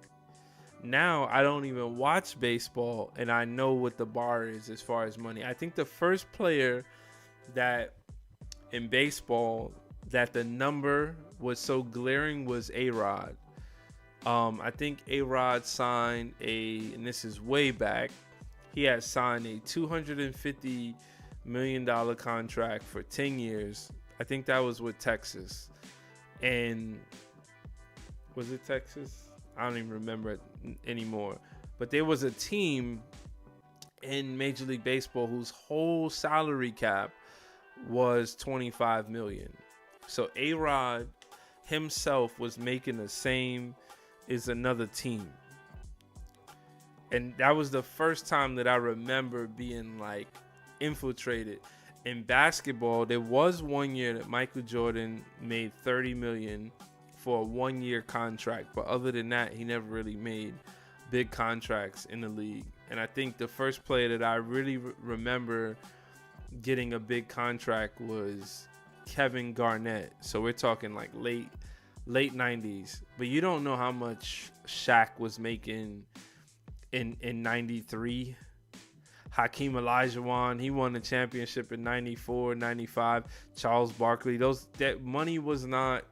Now I don't even watch baseball and I know what the bar is as far as money. I think the first player that in baseball that the number was so glaring was A-Rod. I think A-Rod signed and this is way back, he had signed a $250 million contract for 10 years. I think that was with Texas. And was it Texas? I don't even remember it anymore. But there was a team in Major League Baseball whose whole salary cap was $25 million. So A-Rod himself was making the same as another team. And that was the first time that I remember being like infiltrated. In basketball, there was one year that Michael Jordan made $30 million for a 1-year contract, but other than that, he never really made big contracts in the league. And I think the first player that I really remember getting a big contract was Kevin Garnett. So we're talking like late 90s. But you don't know how much Shaq was making in 93. Hakeem Olajuwon, he won the championship in 94, 95. Charles Barkley, that money was not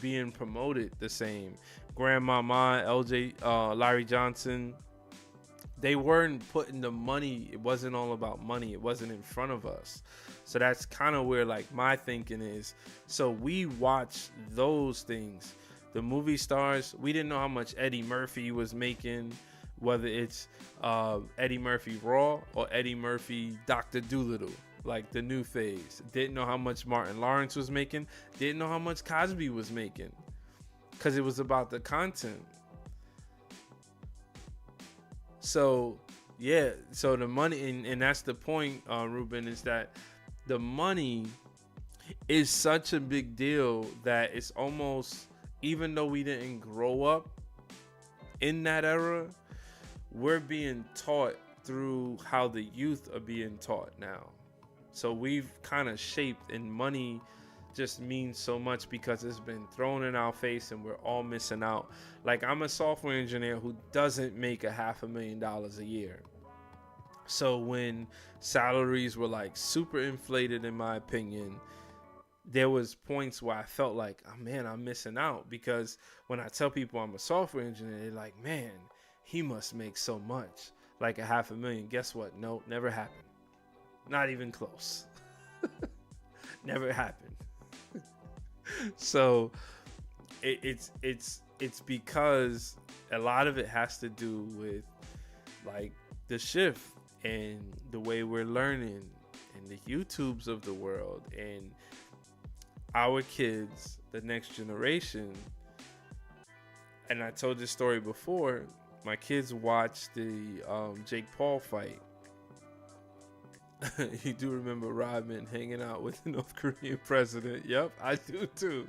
being promoted the same. Grandmama, Larry Johnson, they weren't putting the money. It wasn't all about money. It wasn't in front of us. So that's kind of where like my thinking is. So we watch those things. The movie stars, we didn't know how much Eddie Murphy was making, whether it's Eddie Murphy Raw or Eddie Murphy Dr. Dolittle, like the new phase. Didn't know how much Martin Lawrence was making. Didn't know how much Cosby was making, because it was about the content. So yeah, so the money, and that's the point, Ruben, is that the money is such a big deal that it's almost, even though we didn't grow up in that era, we're being taught through how the youth are being taught now. So we've kind of shaped, and money just means so much because it's been thrown in our face and we're all missing out. Like, I'm a software engineer who doesn't make $500,000 a year. So when salaries were like super inflated, in my opinion, there was points where I felt like, oh man, I'm missing out. Because when I tell people I'm a software engineer, they're like, man, he must make so much, like $500,000. Guess what? No, never happened. Not even close. Never happened. So it's because a lot of it has to do with like the shift and the way we're learning and the YouTubes of the world and our kids, the next generation. And I told this story before. My kids watched the Jake Paul fight. You do remember Rodman hanging out with the North Korean president? Yep, I do too.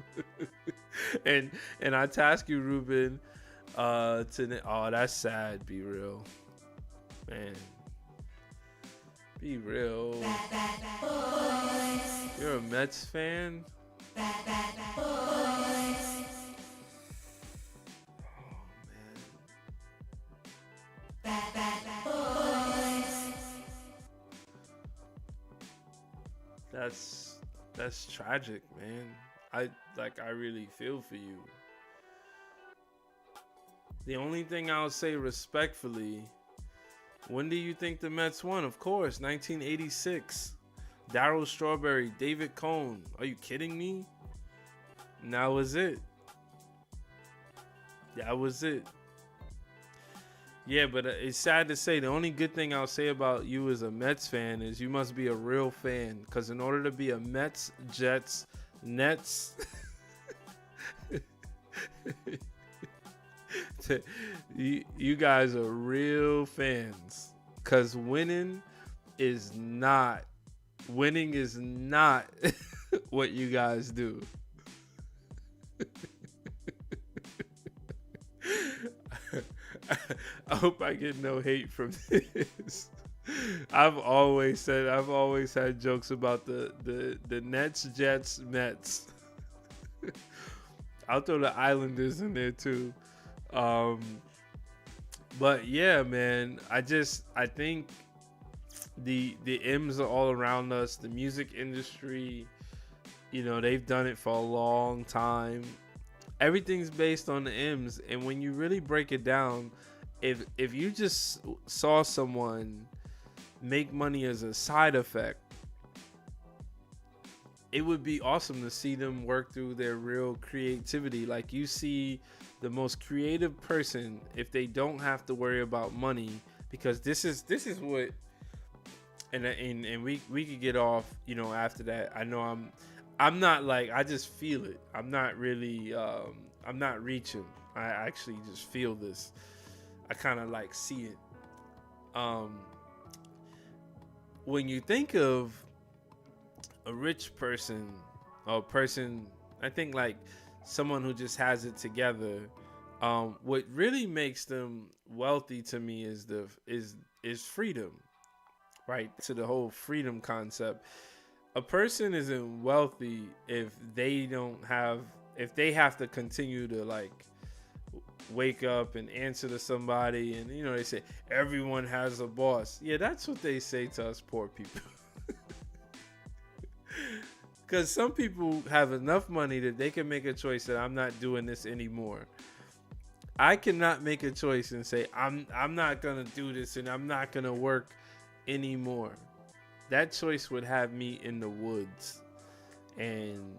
and I task you, Ruben, that's sad. Be real, man. Be real. You're a Mets fan? That's tragic, man. I really feel for you. The only thing I'll say respectfully, when do you think the Mets won? Of course, 1986. Darryl Strawberry, David Cone. Are you kidding me? And that was it. That was it. Yeah, but it's sad to say, the only good thing I'll say about you as a Mets fan is you must be a real fan. Because in order to be a Mets, Jets, Nets. You guys are real fans, cause winning is not what you guys do. I hope I get no hate from this. I've always had jokes about the Nets, Jets, Mets. I'll throw the Islanders in there too. Um, but yeah, man, I think the M's are all around us. The music industry, they've done it for a long time. Everything's based on the M's, and when you really break it down, if you just saw someone make money as a side effect, it would be awesome to see them work through their real creativity. Like, you see the most creative person if they don't have to worry about money, because this is what, and we could get off, after that. I know I'm not, like, I just feel it. I'm not really I'm not reaching. I actually just feel this. I kind of like see it. When you think of a rich person, or a person, I think, like, someone who just has it together, what really makes them wealthy to me is freedom, right? To the whole freedom concept. A person isn't wealthy if they have to continue to, like, wake up and answer to somebody, and they say everyone has a boss. Yeah, that's what they say to us poor people. Because some people have enough money that they can make a choice that I'm not doing this anymore. I cannot make a choice and say I'm not gonna do this and I'm not gonna work anymore. That choice would have me in the woods. And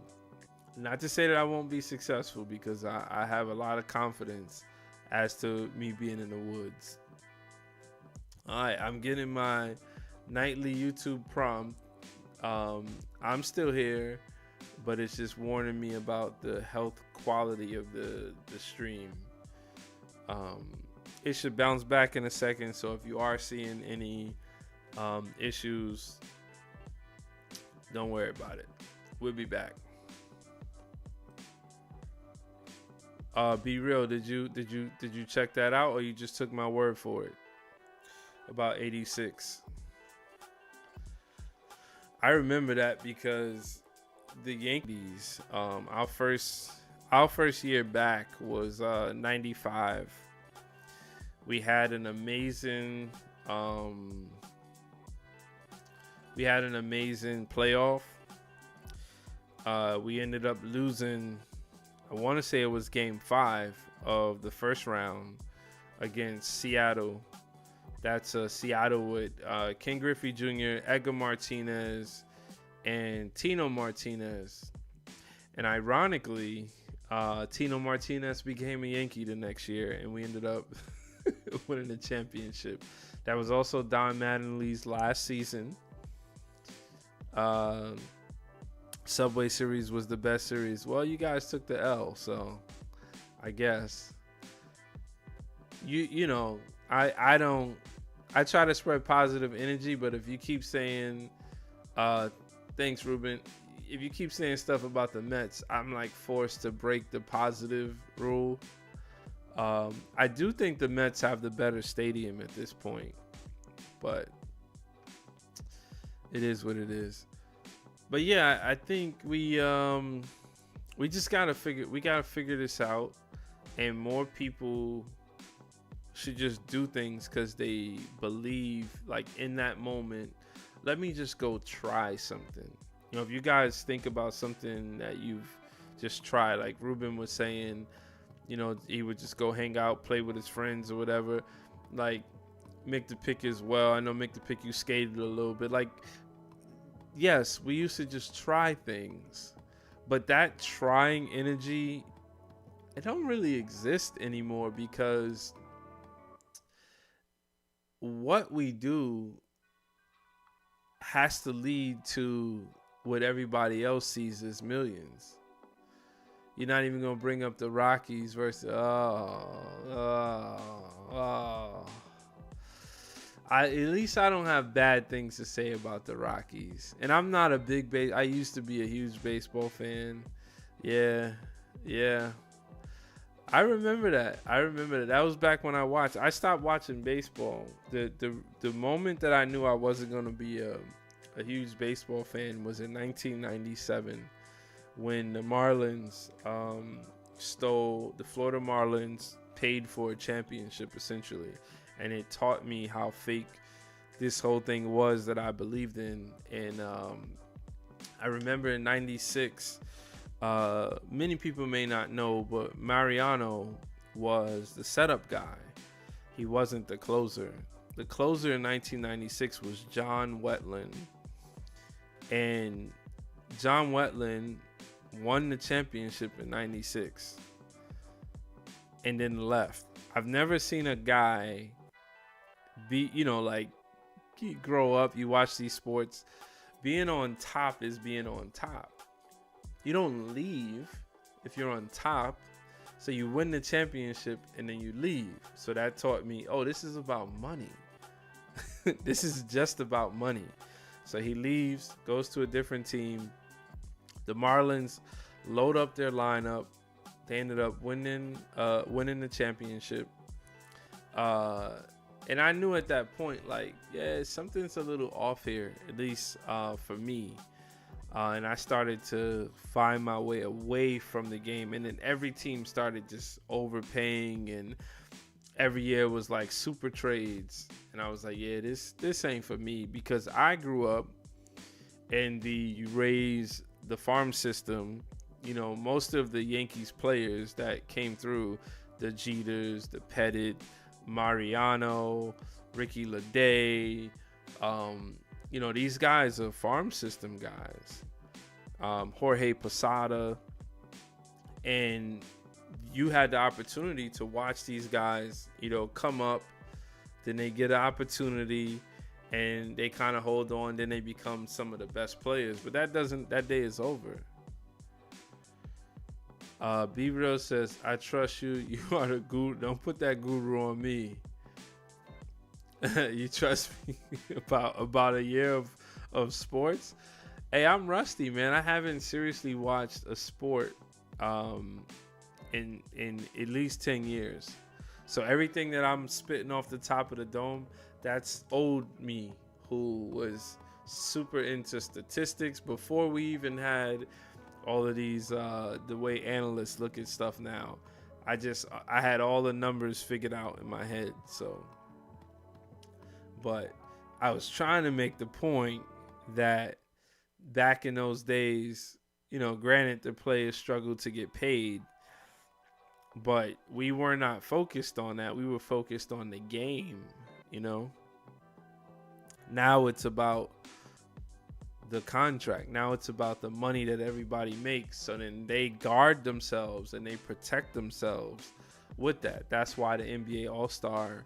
not to say that I won't be successful, because I have a lot of confidence as to me being in the woods. All right, I'm getting my nightly YouTube prompt. I'm still here, but it's just warning me about the health quality of the stream. It should bounce back in a second, so if you are seeing any issues, don't worry about it. We'll be back. Be real. Did you check that out, or you just took my word for it? About 86. I remember that because the Yankees, our first year back was 95. We had an amazing playoff. We ended up losing, I want to say it was game 5 of the first round against Seattle. That's Seattle with Ken Griffey Jr., Edgar Martinez, and Tino Martinez. And ironically, Tino Martinez became a Yankee the next year, and we ended up winning the championship. That was also Don Mattingly's last season. Subway Series was the best series. Well, you guys took the L, so I guess I try to spread positive energy, but if you keep saying thanks, Ruben, if you keep saying stuff about the Mets, I'm like forced to break the positive rule. I do think the Mets have the better stadium at this point, but it is what it is. But yeah, I think we just gotta figure this out, and more people should just do things because they believe, like, in that moment, let me just go try something. If you guys think about something that you've just tried, like Ruben was saying, he would just go hang out, play with his friends or whatever. Like Mick the Pick as well. I know Mick the Pick, you skated a little bit. Like, yes, we used to just try things, but that trying energy, it don't really exist anymore, because what we do has to lead to what everybody else sees as millions. You're not even gonna bring up the Rockies versus at least I don't have bad things to say about the Rockies. And I'm not a big I used to be a huge baseball fan. Yeah. I remember that. That was back when I stopped watching baseball. The moment that I knew I wasn't gonna be a huge baseball fan was in 1997 when the Marlins the Florida Marlins paid for a championship essentially, and it taught me how fake this whole thing was that I believed in. And I remember in 96, many people may not know, but Mariano was the setup guy. He wasn't the closer. The closer in 1996 was John Wetland, and John Wetland won the championship in 96 and then left. I've never seen a guy be, like, you grow up, you watch these sports, being on top is being on top. You don't leave if you're on top. So you win the championship and then you leave. So that taught me, this is about money. This is just about money. So he leaves, goes to a different team. The Marlins load up their lineup. They ended up winning the championship. And I knew at that point, like, yeah, something's a little off here, at least for me. And I started to find my way away from the game. And then every team started just overpaying, and every year was like super trades. And I was like, yeah, this ain't for me, because I grew up in the Rays, the farm system. Most of the Yankees players that came through, the Jeters, the Pettit, Mariano, Ricky Leday, these guys are farm system guys. Jorge Posada. And you had the opportunity to watch these guys, come up. Then they get an opportunity and they kind of hold on. Then they become some of the best players. But that day is over. Bebro says, I trust you. You are the guru. Don't put that guru on me. You trust me about a year of sports? Hey, I'm rusty, man. I haven't seriously watched a sport in at least 10 years. So everything that I'm spitting off the top of the dome, that's old me, who was super into statistics before we even had all of these, the way analysts look at stuff now. I had all the numbers figured out in my head. So, but I was trying to make the point that back in those days, granted the players struggled to get paid, but we were not focused on that. We were focused on the game, Now it's about the contract. Now it's about the money that everybody makes. So then they guard themselves and they protect themselves with that. That's why the NBA All-Star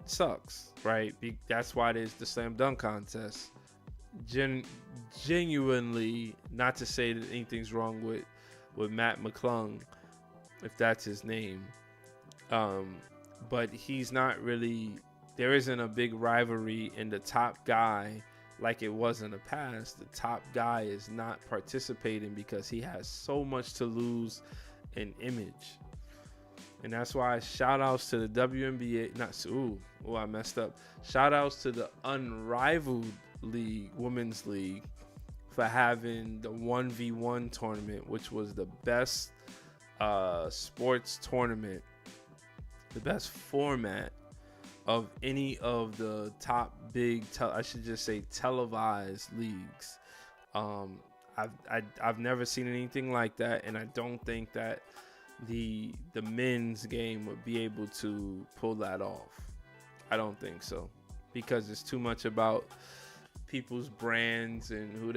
sucks, right? That's why there's the slam dunk contest. Genuinely, not to say that anything's wrong with Matt McClung, if that's his name, but he's not really, there isn't a big rivalry in the top guy like it was in the past. The top guy is not participating because he has so much to lose in image. And that's why shout outs to the WNBA, I messed up. Shout outs to the Unrivaled League, Women's League, for having the 1v1 tournament, which was the best sports tournament, the best format of any of the top big, I should just say televised leagues. I've never seen anything like that, and I don't think that the men's game would be able to pull that off. I don't think so, because it's too much about people's brands and who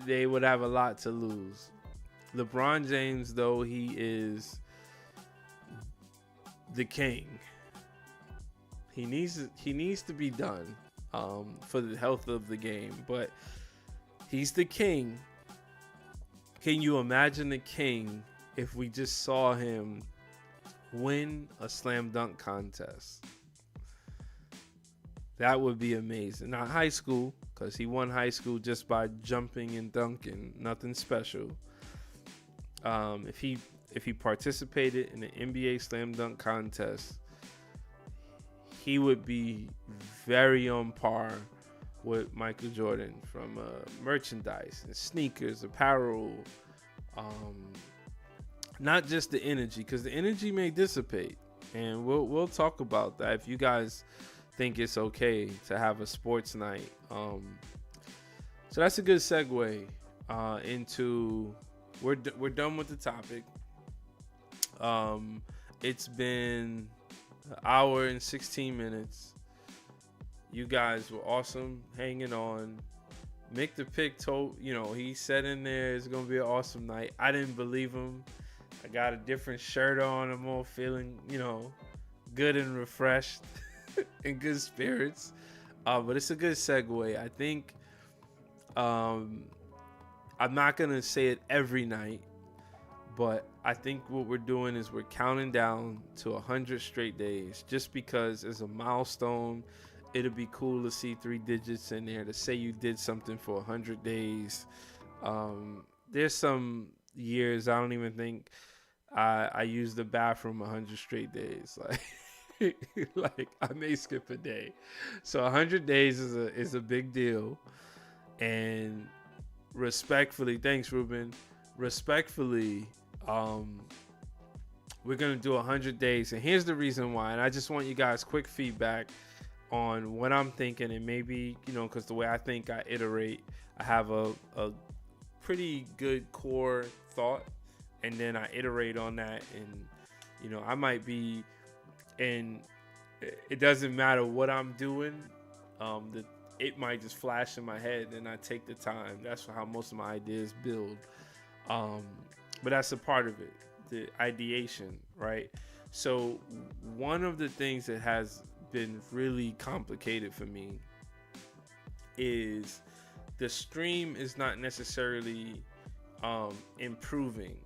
they would have a lot to lose. LeBron James, though, he is the king. He needs to be done. for the health of the game. But he's the king. Can you imagine the king if we just saw him win a slam dunk contest? That would be amazing. Not high school, because he won high school just by jumping and dunking. Nothing special. If he participated in the NBA slam dunk contest, he would be very on par with Michael Jordan from merchandise and sneakers, apparel, not just the energy, because the energy may dissipate, and we'll talk about that if you guys think it's okay to have a sports night. So that's a good segue into we're done with the topic. It's been an hour and 16 minutes. You guys were awesome hanging on. Mick the Pick told, he said in there it's going to be an awesome night. I didn't believe him. I got a different shirt on. I'm all feeling, good and refreshed in good spirits. But it's a good segue. I think I'm not going to say it every night, but I think what we're doing is we're counting down to 100 straight days just because it's a milestone. It'll be cool to see 3 digits in there to say you did something for 100 days. There's some years I don't even think I used the bathroom 100 straight days. Like I may skip a day. So 100 days is a big deal. And respectfully, thanks Ruben. Respectfully, we're gonna do 100 days, and here's the reason why. And I just want you guys quick feedback on what I'm thinking, and maybe because the way I think I iterate, I have a pretty good core thought, and then I iterate on that, and I might be, and it doesn't matter what I'm doing, it might just flash in my head, and I take the time. That's how most of my ideas build. But that's a part of it, the ideation, right? So one of the things that has been really complicated for me is the stream is not necessarily improving,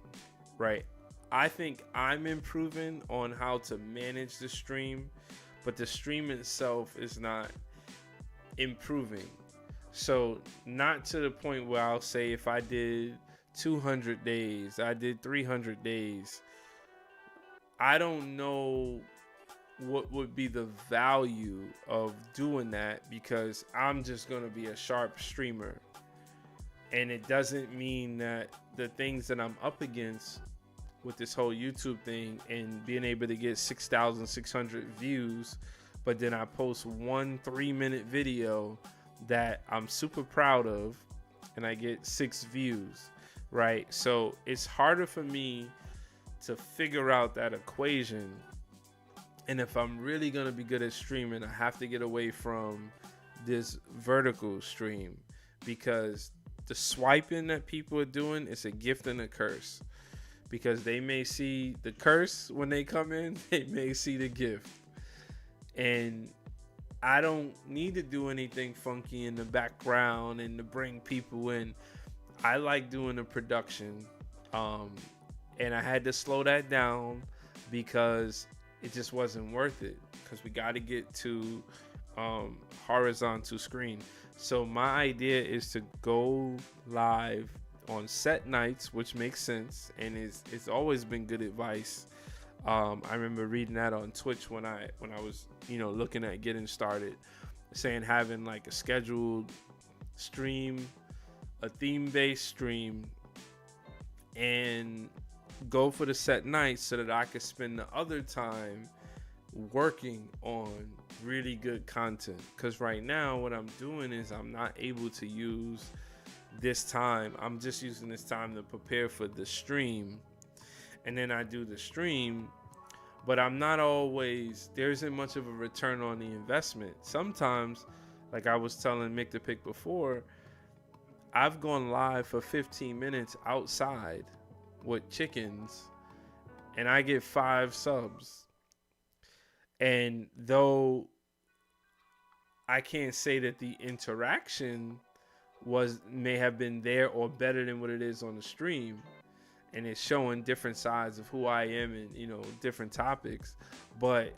right? I think I'm improving on how to manage the stream, but the stream itself is not improving. So not to the point where I'll say if I did 200 days, I did 300 days, I don't know what would be the value of doing that, because I'm just going to be a sharp streamer, and it doesn't mean that the things that I'm up against with this whole YouTube thing and being able to get 6,600 views, but then I post 1 3-minute video that I'm super proud of and I get 6 views, right? So it's harder for me to figure out that equation. And if I'm really going to be good at streaming, I have to get away from this vertical stream, because the swiping that people are doing is a gift and a curse, because they may see the curse when they come in, they may see the gift. And I don't need to do anything funky in the background and to bring people in. I like doing the production. And I had to slow that down because it just wasn't worth it, because we got to get to horizontal screen. So my idea is to go live on set nights, which makes sense, and it's always been good advice. I remember reading that on Twitch when I was looking at getting started, saying having like a scheduled stream, a theme-based stream, and go for the set nights so that I could spend the other time working on really good content. Because right now what I'm doing is I'm not able to use this time. I'm just using this time to prepare for the stream, and then I do the stream, but I'm not always, there isn't much of a return on the investment. Sometimes, like I was telling Mick the Pick before, I've gone live for 15 minutes outside with chickens, and I get 5 subs. And though I can't say that the interaction may have been there or better than what it is on the stream, and it's showing different sides of who I am and, you know, different topics. But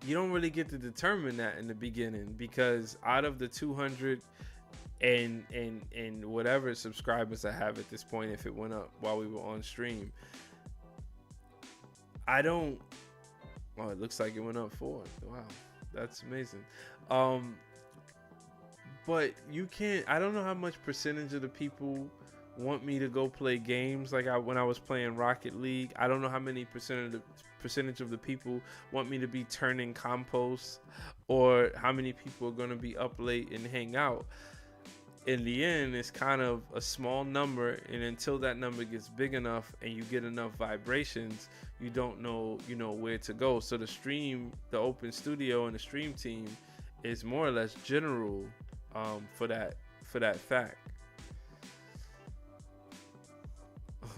you don't really get to determine that in the beginning, because out of the 200 and whatever subscribers I have at this point, if it went up while we were on stream, I don't. Oh, it looks like it went up 4. Wow, that's amazing. But you can't. I don't know how much percentage of the people want me to go play games like when I was playing Rocket League. I don't know how many percentage of the people want me to be turning compost, or how many people are going to be up late and hang out. In the end, it's kind of a small number, and until that number gets big enough and you get enough vibrations, you don't know, you know, where to go. So the stream, the open studio and the stream team is more or less general for that fact.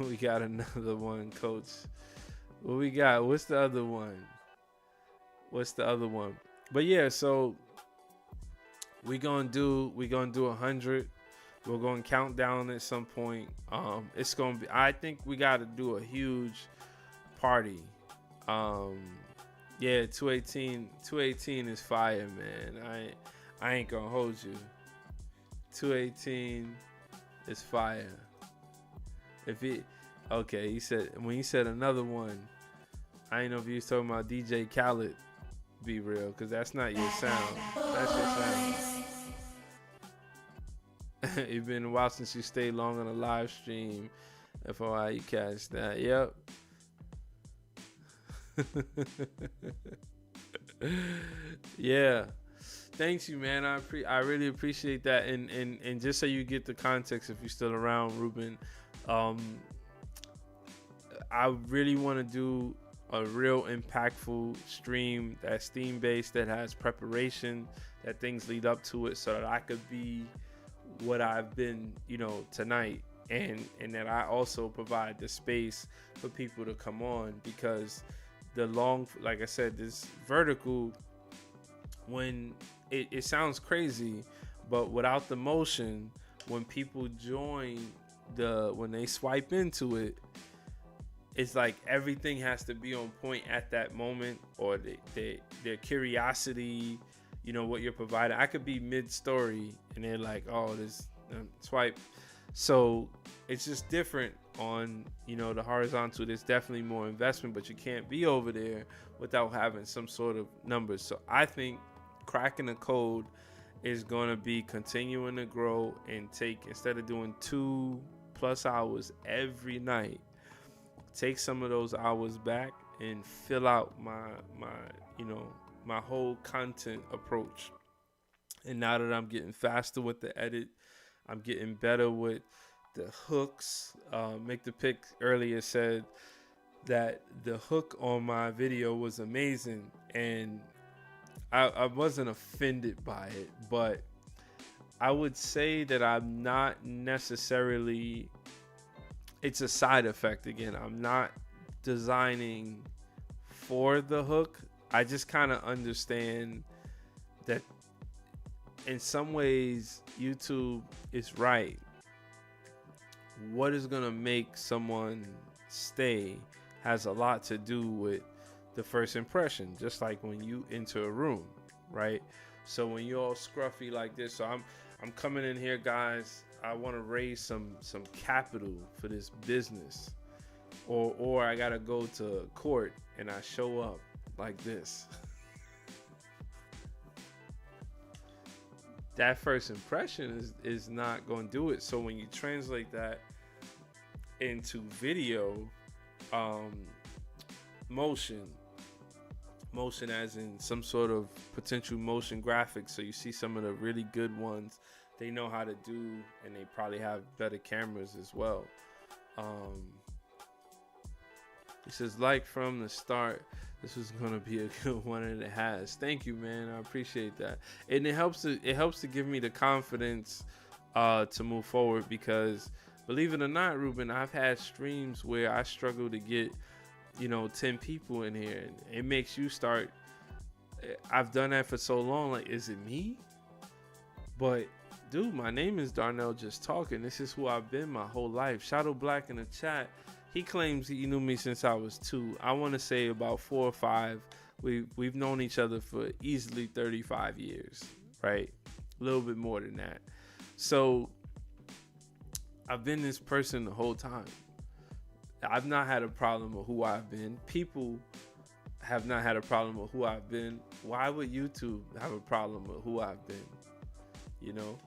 We got another one, Coach. What we got? What's the other one? But yeah, so we're gonna do 100. We're gonna count down at some point. It's gonna be. I think we got to do a huge party. Yeah, 218 is fire, man. I ain't gonna hold you. 218 is fire. Okay, when he said another one, I ain't know if you was talking about DJ Khaled. Be real, because that's not your sound. That's your sound. It's been a while since you stayed long on a live stream. FYI, you catch that. Yep. Yeah. Thanks you, man. I really appreciate that. And just so you get the context, if you're still around, Ruben, I really want to do a real impactful stream that's theme based, that has preparation, that things lead up to it, so that I could be what I've been, you know, tonight, and that I also provide the space for people to come on, because like I said, this vertical, when it sounds crazy, but without the motion, when people join when they swipe into it, it's like everything has to be on point at that moment, or their curiosity, you know, what you're providing. I could be mid-story and they're like, oh, this swipe. So it's just different on, you know, the horizontal. There's definitely more investment, but you can't be over there without having some sort of numbers. So I think cracking the code is going to be continuing to grow and take, instead of doing 2+ hours every night, take some of those hours back and fill out my you know, my whole content approach. And now that I'm getting faster with the edit, I'm getting better with the hooks. Make the Pick earlier said that the hook on my video was amazing, and I wasn't offended by it, but I would say that I'm not necessarily, it's a side effect again. I'm not designing for the hook. I just kind of understand that in some ways YouTube is right. What is going to make someone stay has a lot to do with the first impression, just like when you enter a room, right? So when you're all scruffy like this, so I'm coming in here, guys, I want to raise some capital for this business, or I gotta go to court and I show up like this. That first impression is not going to do it. So when you translate that into video, motion as in some sort of potential motion graphics. So you see some of the really good ones, they know how to do, and they probably have better cameras as well. He says, like from the start, this was gonna be a good one, and it has. Thank you, man. I appreciate that, and it helps to give me the confidence to move forward, because believe it or not, Ruben, I've had streams where I struggle to get, 10 people in here, and it makes you start I've done that for so long. Like, is it me? But dude, my name is Darnell Just Talking. This is who I've been my whole life. Shadow Black in the chat. He claims he knew me since I was 2. I want to say about 4 or 5. We've known each other for easily 35 years, right? A little bit more than that. So I've been this person the whole time. I've not had a problem with who I've been. People have not had a problem with who I've been. Why would YouTube have a problem with who I've been? You know?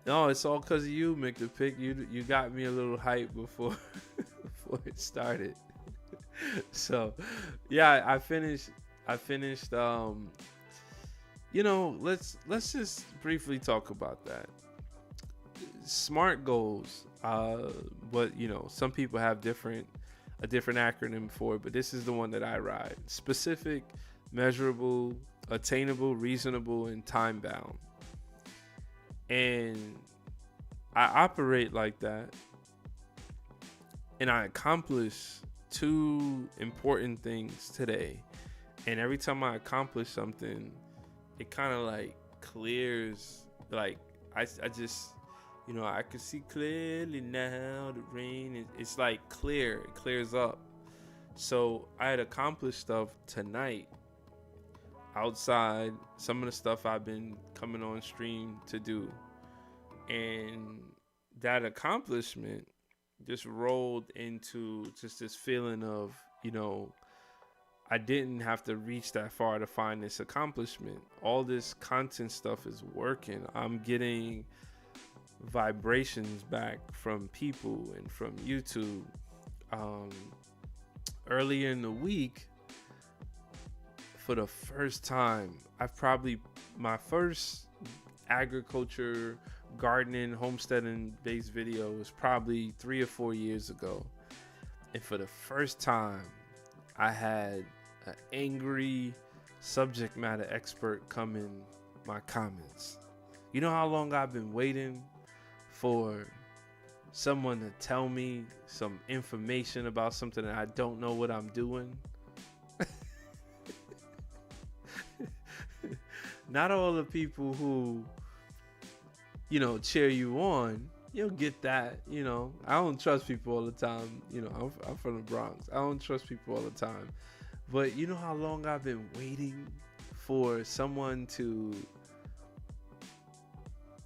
No, it's all because of you, Mick the Pick. You got me a little hype before before it started. So, yeah, I finished. Let's just briefly talk about that. SMART goals. But some people have a different acronym for it, but this is the one that I ride: specific, measurable, attainable, reasonable, and time bound. And I operate like that, and I accomplish 2 important things today. And every time I accomplish something, it kind of like clears. Like I just, I can see clearly now. The rain it's like clear. It clears up. So I had accomplished stuff tonight outside, some of the stuff I've been coming on stream to do. And that accomplishment just rolled into just this feeling of, I didn't have to reach that far to find this accomplishment. All this content stuff is working. I'm getting vibrations back from people and from YouTube. Earlier in the week, for the first time, my first agriculture, gardening, homesteading based video was probably 3 or 4 years ago. And for the first time, I had an angry subject matter expert come in my comments. You know how long I've been waiting for someone to tell me some information about something that I don't know what I'm doing? Not all the people who, cheer you on, you'll get that. I don't trust people all the time. I'm from the Bronx. I don't trust people all the time. But you know how long I've been waiting for someone to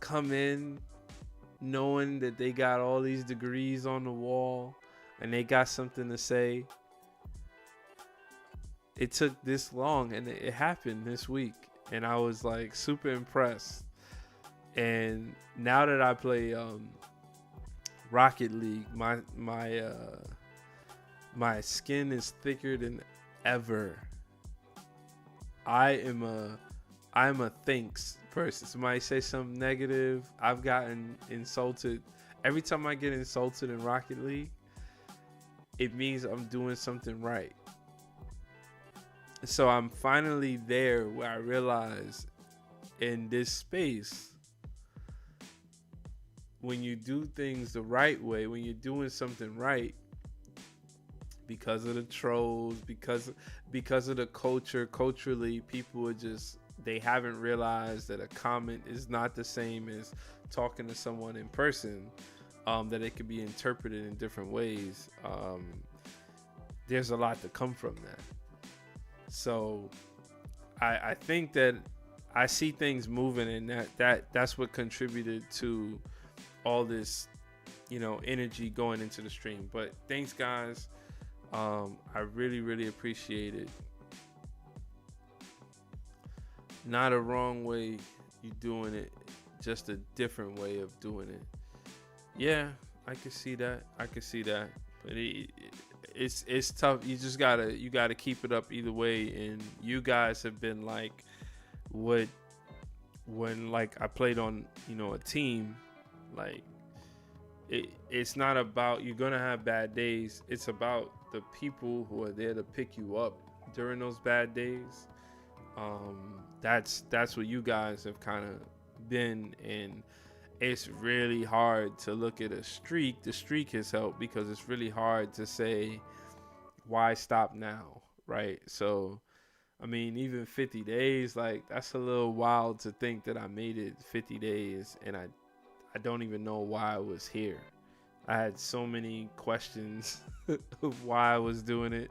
come in knowing that they got all these degrees on the wall and they got something to say. It took this long, and it happened this week, and I was like super impressed. And now that I play Rocket League, my skin is thicker than ever. I'm a thanks person. Somebody say something negative, I've gotten insulted. Every time I get insulted in Rocket League, it means I'm doing something right. So I'm finally there where I realize in this space, when you do things the right way, when you're doing something right, because of the trolls, because of the culture, culturally, people are just, they haven't realized that a comment is not the same as talking to someone in person, that it could be interpreted in different ways. There's a lot to come from that. So I think that I see things moving, and that's what contributed to all this, energy going into the stream. But thanks, guys. I really, really appreciate it. Not a wrong way you doing it, just a different way of doing it. Yeah, I can see that. But it's tough. You just gotta keep it up either way. And you guys have been like, when like I played on, a team, like it's not about, you're gonna have bad days. It's about the people who are there to pick you up during those bad days. That's what you guys have kind of been. And it's really hard to look at a streak. The streak has helped, because it's really hard to say, why stop now, right? So I mean, even 50 days, like that's a little wild to think that I made it 50 days and I don't even know why I was here. I had so many questions of why I was doing it.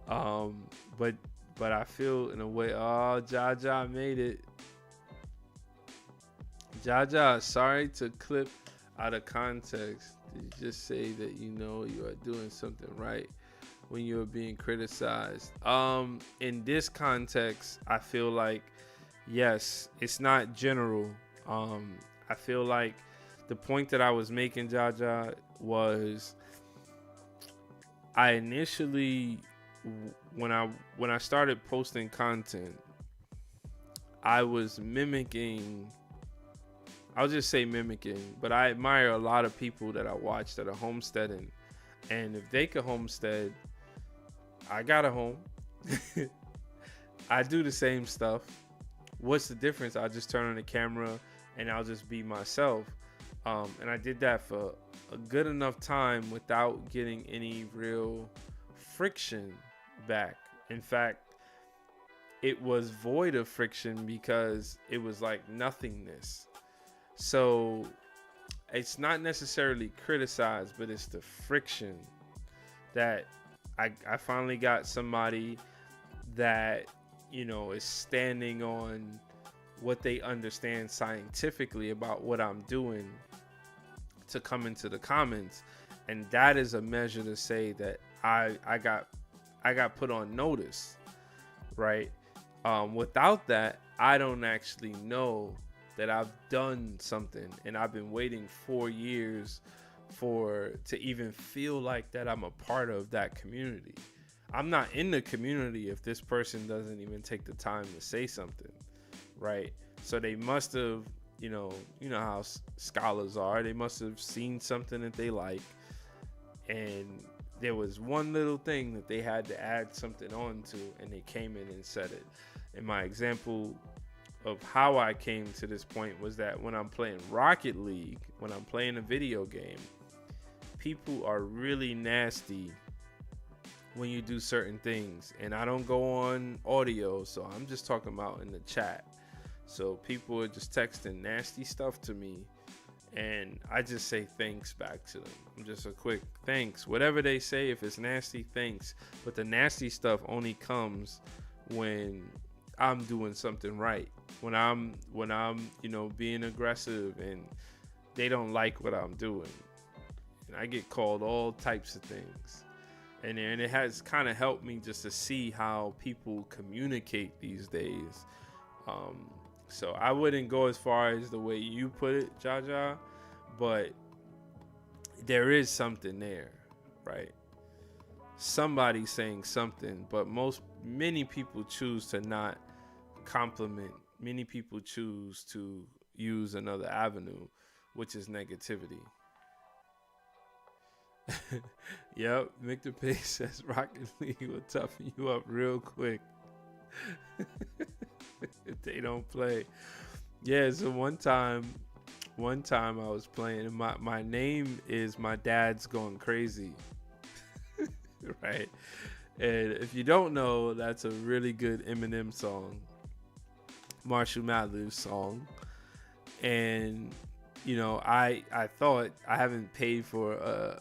Um, but but I feel in a way, oh, Jaja made it. Jaja, sorry to clip out of context. Did you just say that you know you are doing something right when you're being criticized? In this context, I feel like yes, it's not general. I feel like the point that I was making, Jaja, was I initially when I started posting content, I was mimicking. I'll just say mimicking, but I admire a lot of people that I watch that are homesteading, and if they could homestead, I got a home. I do the same stuff. What's the difference? I'll just turn on the camera and I'll just be myself. And I did that for a good enough time without getting any real friction back. In fact, it was void of friction because it was like nothingness. So it's not necessarily criticized, but it's the friction that I finally got somebody that, you know, is standing on what they understand scientifically about what I'm doing to come into the comments. And that is a measure to say that I got put on notice, right? Without that, I don't actually know that I've done something, and I've been waiting 4 years to even feel like that I'm a part of that community. I'm not in the community if this person doesn't even take the time to say something, right? So they must have, you know how scholars are. They must have seen something that they like, and there was one little thing that they had to add something on to, and they came in and said it. And my example of how I came to this point was that when I'm playing Rocket League, when I'm playing a video game, people are really nasty when you do certain things. And I don't go on audio, so I'm just talking about in the chat. So people are just texting nasty stuff to me, and I just say thanks back to them. I'm just a quick thanks. Whatever they say, if it's nasty, thanks. But the nasty stuff only comes when I'm doing something right. When I'm being aggressive and they don't like what I'm doing. And I get called all types of things. And it has kind of helped me just to see how people communicate these days. So I wouldn't go as far as the way you put it, Jaja, but there is something there, right? Somebody saying something, but many people choose to not compliment. Many people choose to use another avenue, which is negativity. Yep, Victor Pace says Rocket League will toughen you up real quick if they don't play. Yeah, so one time I was playing, and my name is My Dad's Going Crazy. Right? And if you don't know, that's a really good Eminem song, Marshall Mathers song. And I thought, I haven't paid for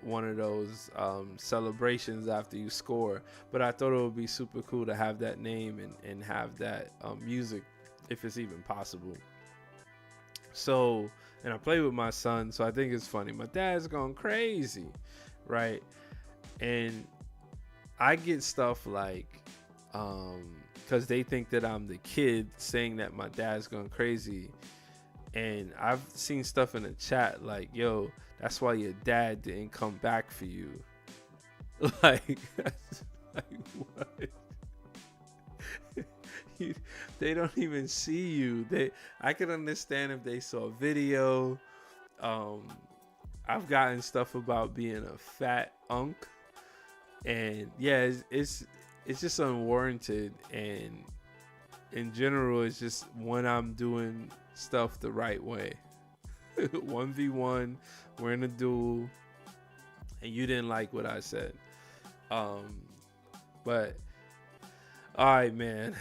one of those celebrations after you score, but I thought it would be super cool to have that name and have that music, if it's even possible. So, and I play with my son, so I think it's funny. My dad's going crazy, right? And I get stuff like, because they think that I'm the kid saying that my dad's going crazy. And I've seen stuff in the chat like, yo, that's why your dad didn't come back for you. Like what? They don't even see you. I can understand if they saw a video. I've gotten stuff about being a fat unk. And yeah, it's just unwarranted. And in general, it's just when I'm doing stuff the right way. 1v1, we're in a duel, and you didn't like what I said. But All right, man.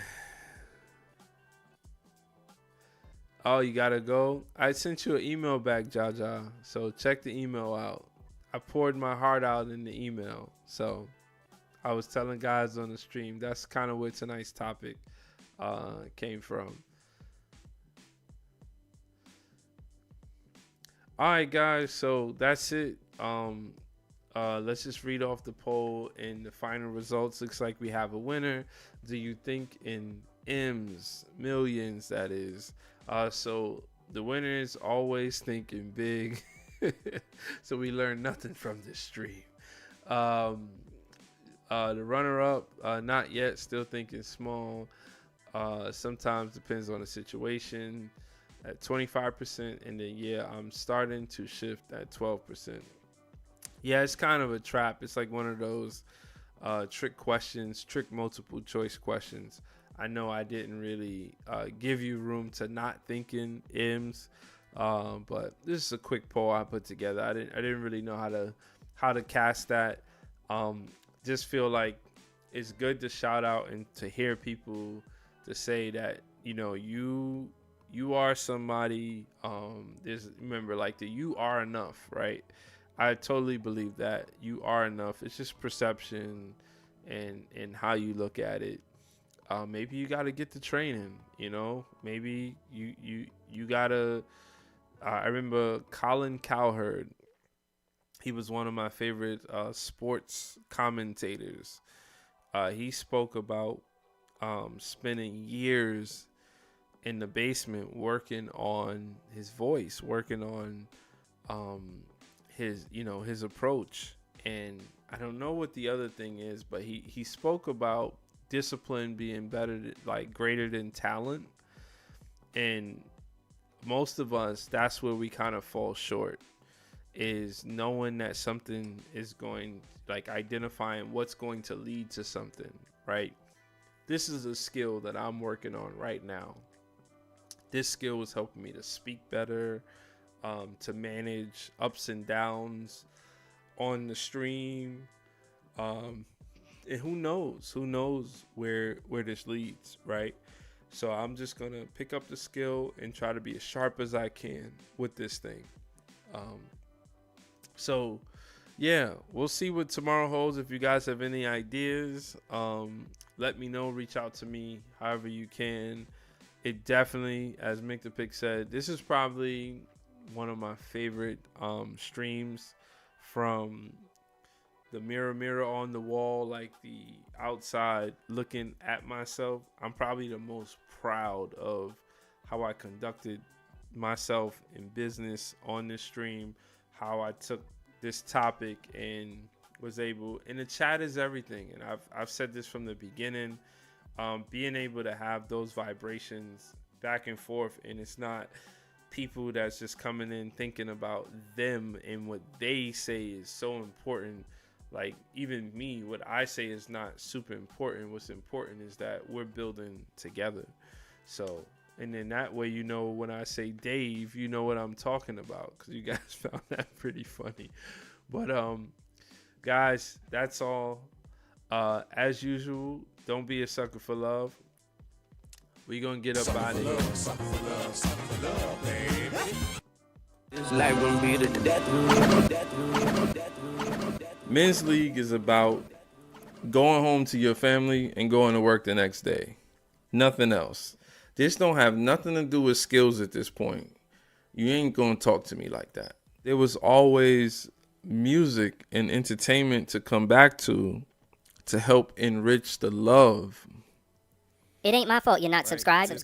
Oh, you gotta go. I sent you an email back, Jaja. So check the email out. I poured my heart out in the email. So I was telling guys on the stream. That's kind of where tonight's topic came from. All right, guys. So that's it. Let's just read off the poll and the final results. Looks like we have a winner. Do you think in M's, millions, that is? So the winner is always thinking big. So we learned nothing from this stream. Um, the runner-up, not yet, still thinking small. Sometimes depends on the situation at 25%, and then I'm starting to shift at 12%. Yeah, it's kind of a trap. It's like one of those trick questions, trick multiple choice questions. I know I didn't really give you room to not think in M's, but this is a quick poll I put together. I didn't really know how to cast that. Just feel like it's good to shout out and to hear people to say that you are somebody. Remember, like, the you are enough, right? I totally believe that you are enough. It's just perception and how you look at it. Maybe you got to get the training. Maybe you gotta. I remember Colin Cowherd. He was one of my favorite sports commentators. He spoke about spending years in the basement working on his voice, working on his approach. And I don't know what the other thing is, but he spoke about discipline being greater than talent. And most of us, that's where we kind of fall short, is knowing that something is going, like, identifying what's going to lead to something, right? This is a skill that I'm working on right now. This skill is helping me to speak better, to manage ups and downs on the stream. And who knows where this leads, right? So I'm just going to pick up the skill and try to be as sharp as I can with this thing. So yeah, we'll see what tomorrow holds. If you guys have any ideas, let me know. Reach out to me however you can. It definitely, as Mick the Pick said, this is probably one of my favorite streams, from the mirror on the wall, like the outside looking at myself. I'm probably the most proud of how I conducted myself in business on this stream, how I took this topic and was able, and the chat is everything. And I've said this from the beginning, being able to have those vibrations back and forth, and it's not people that's just coming in thinking about them and what they say is so important. Like, even me, what I say is not super important. What's important is that we're building together. So, and then that way, when I say Dave, you know what I'm talking about, because you guys found that pretty funny. But guys, that's all. As usual, don't be a sucker for love. We gonna get up out of here. Men's League is about going home to your family and going to work the next day. Nothing else. This don't have nothing to do with skills at this point. You ain't gonna talk to me like that. There was always music and entertainment to come back to help enrich the love. It ain't my fault you're not subscribed. That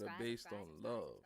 are based on love.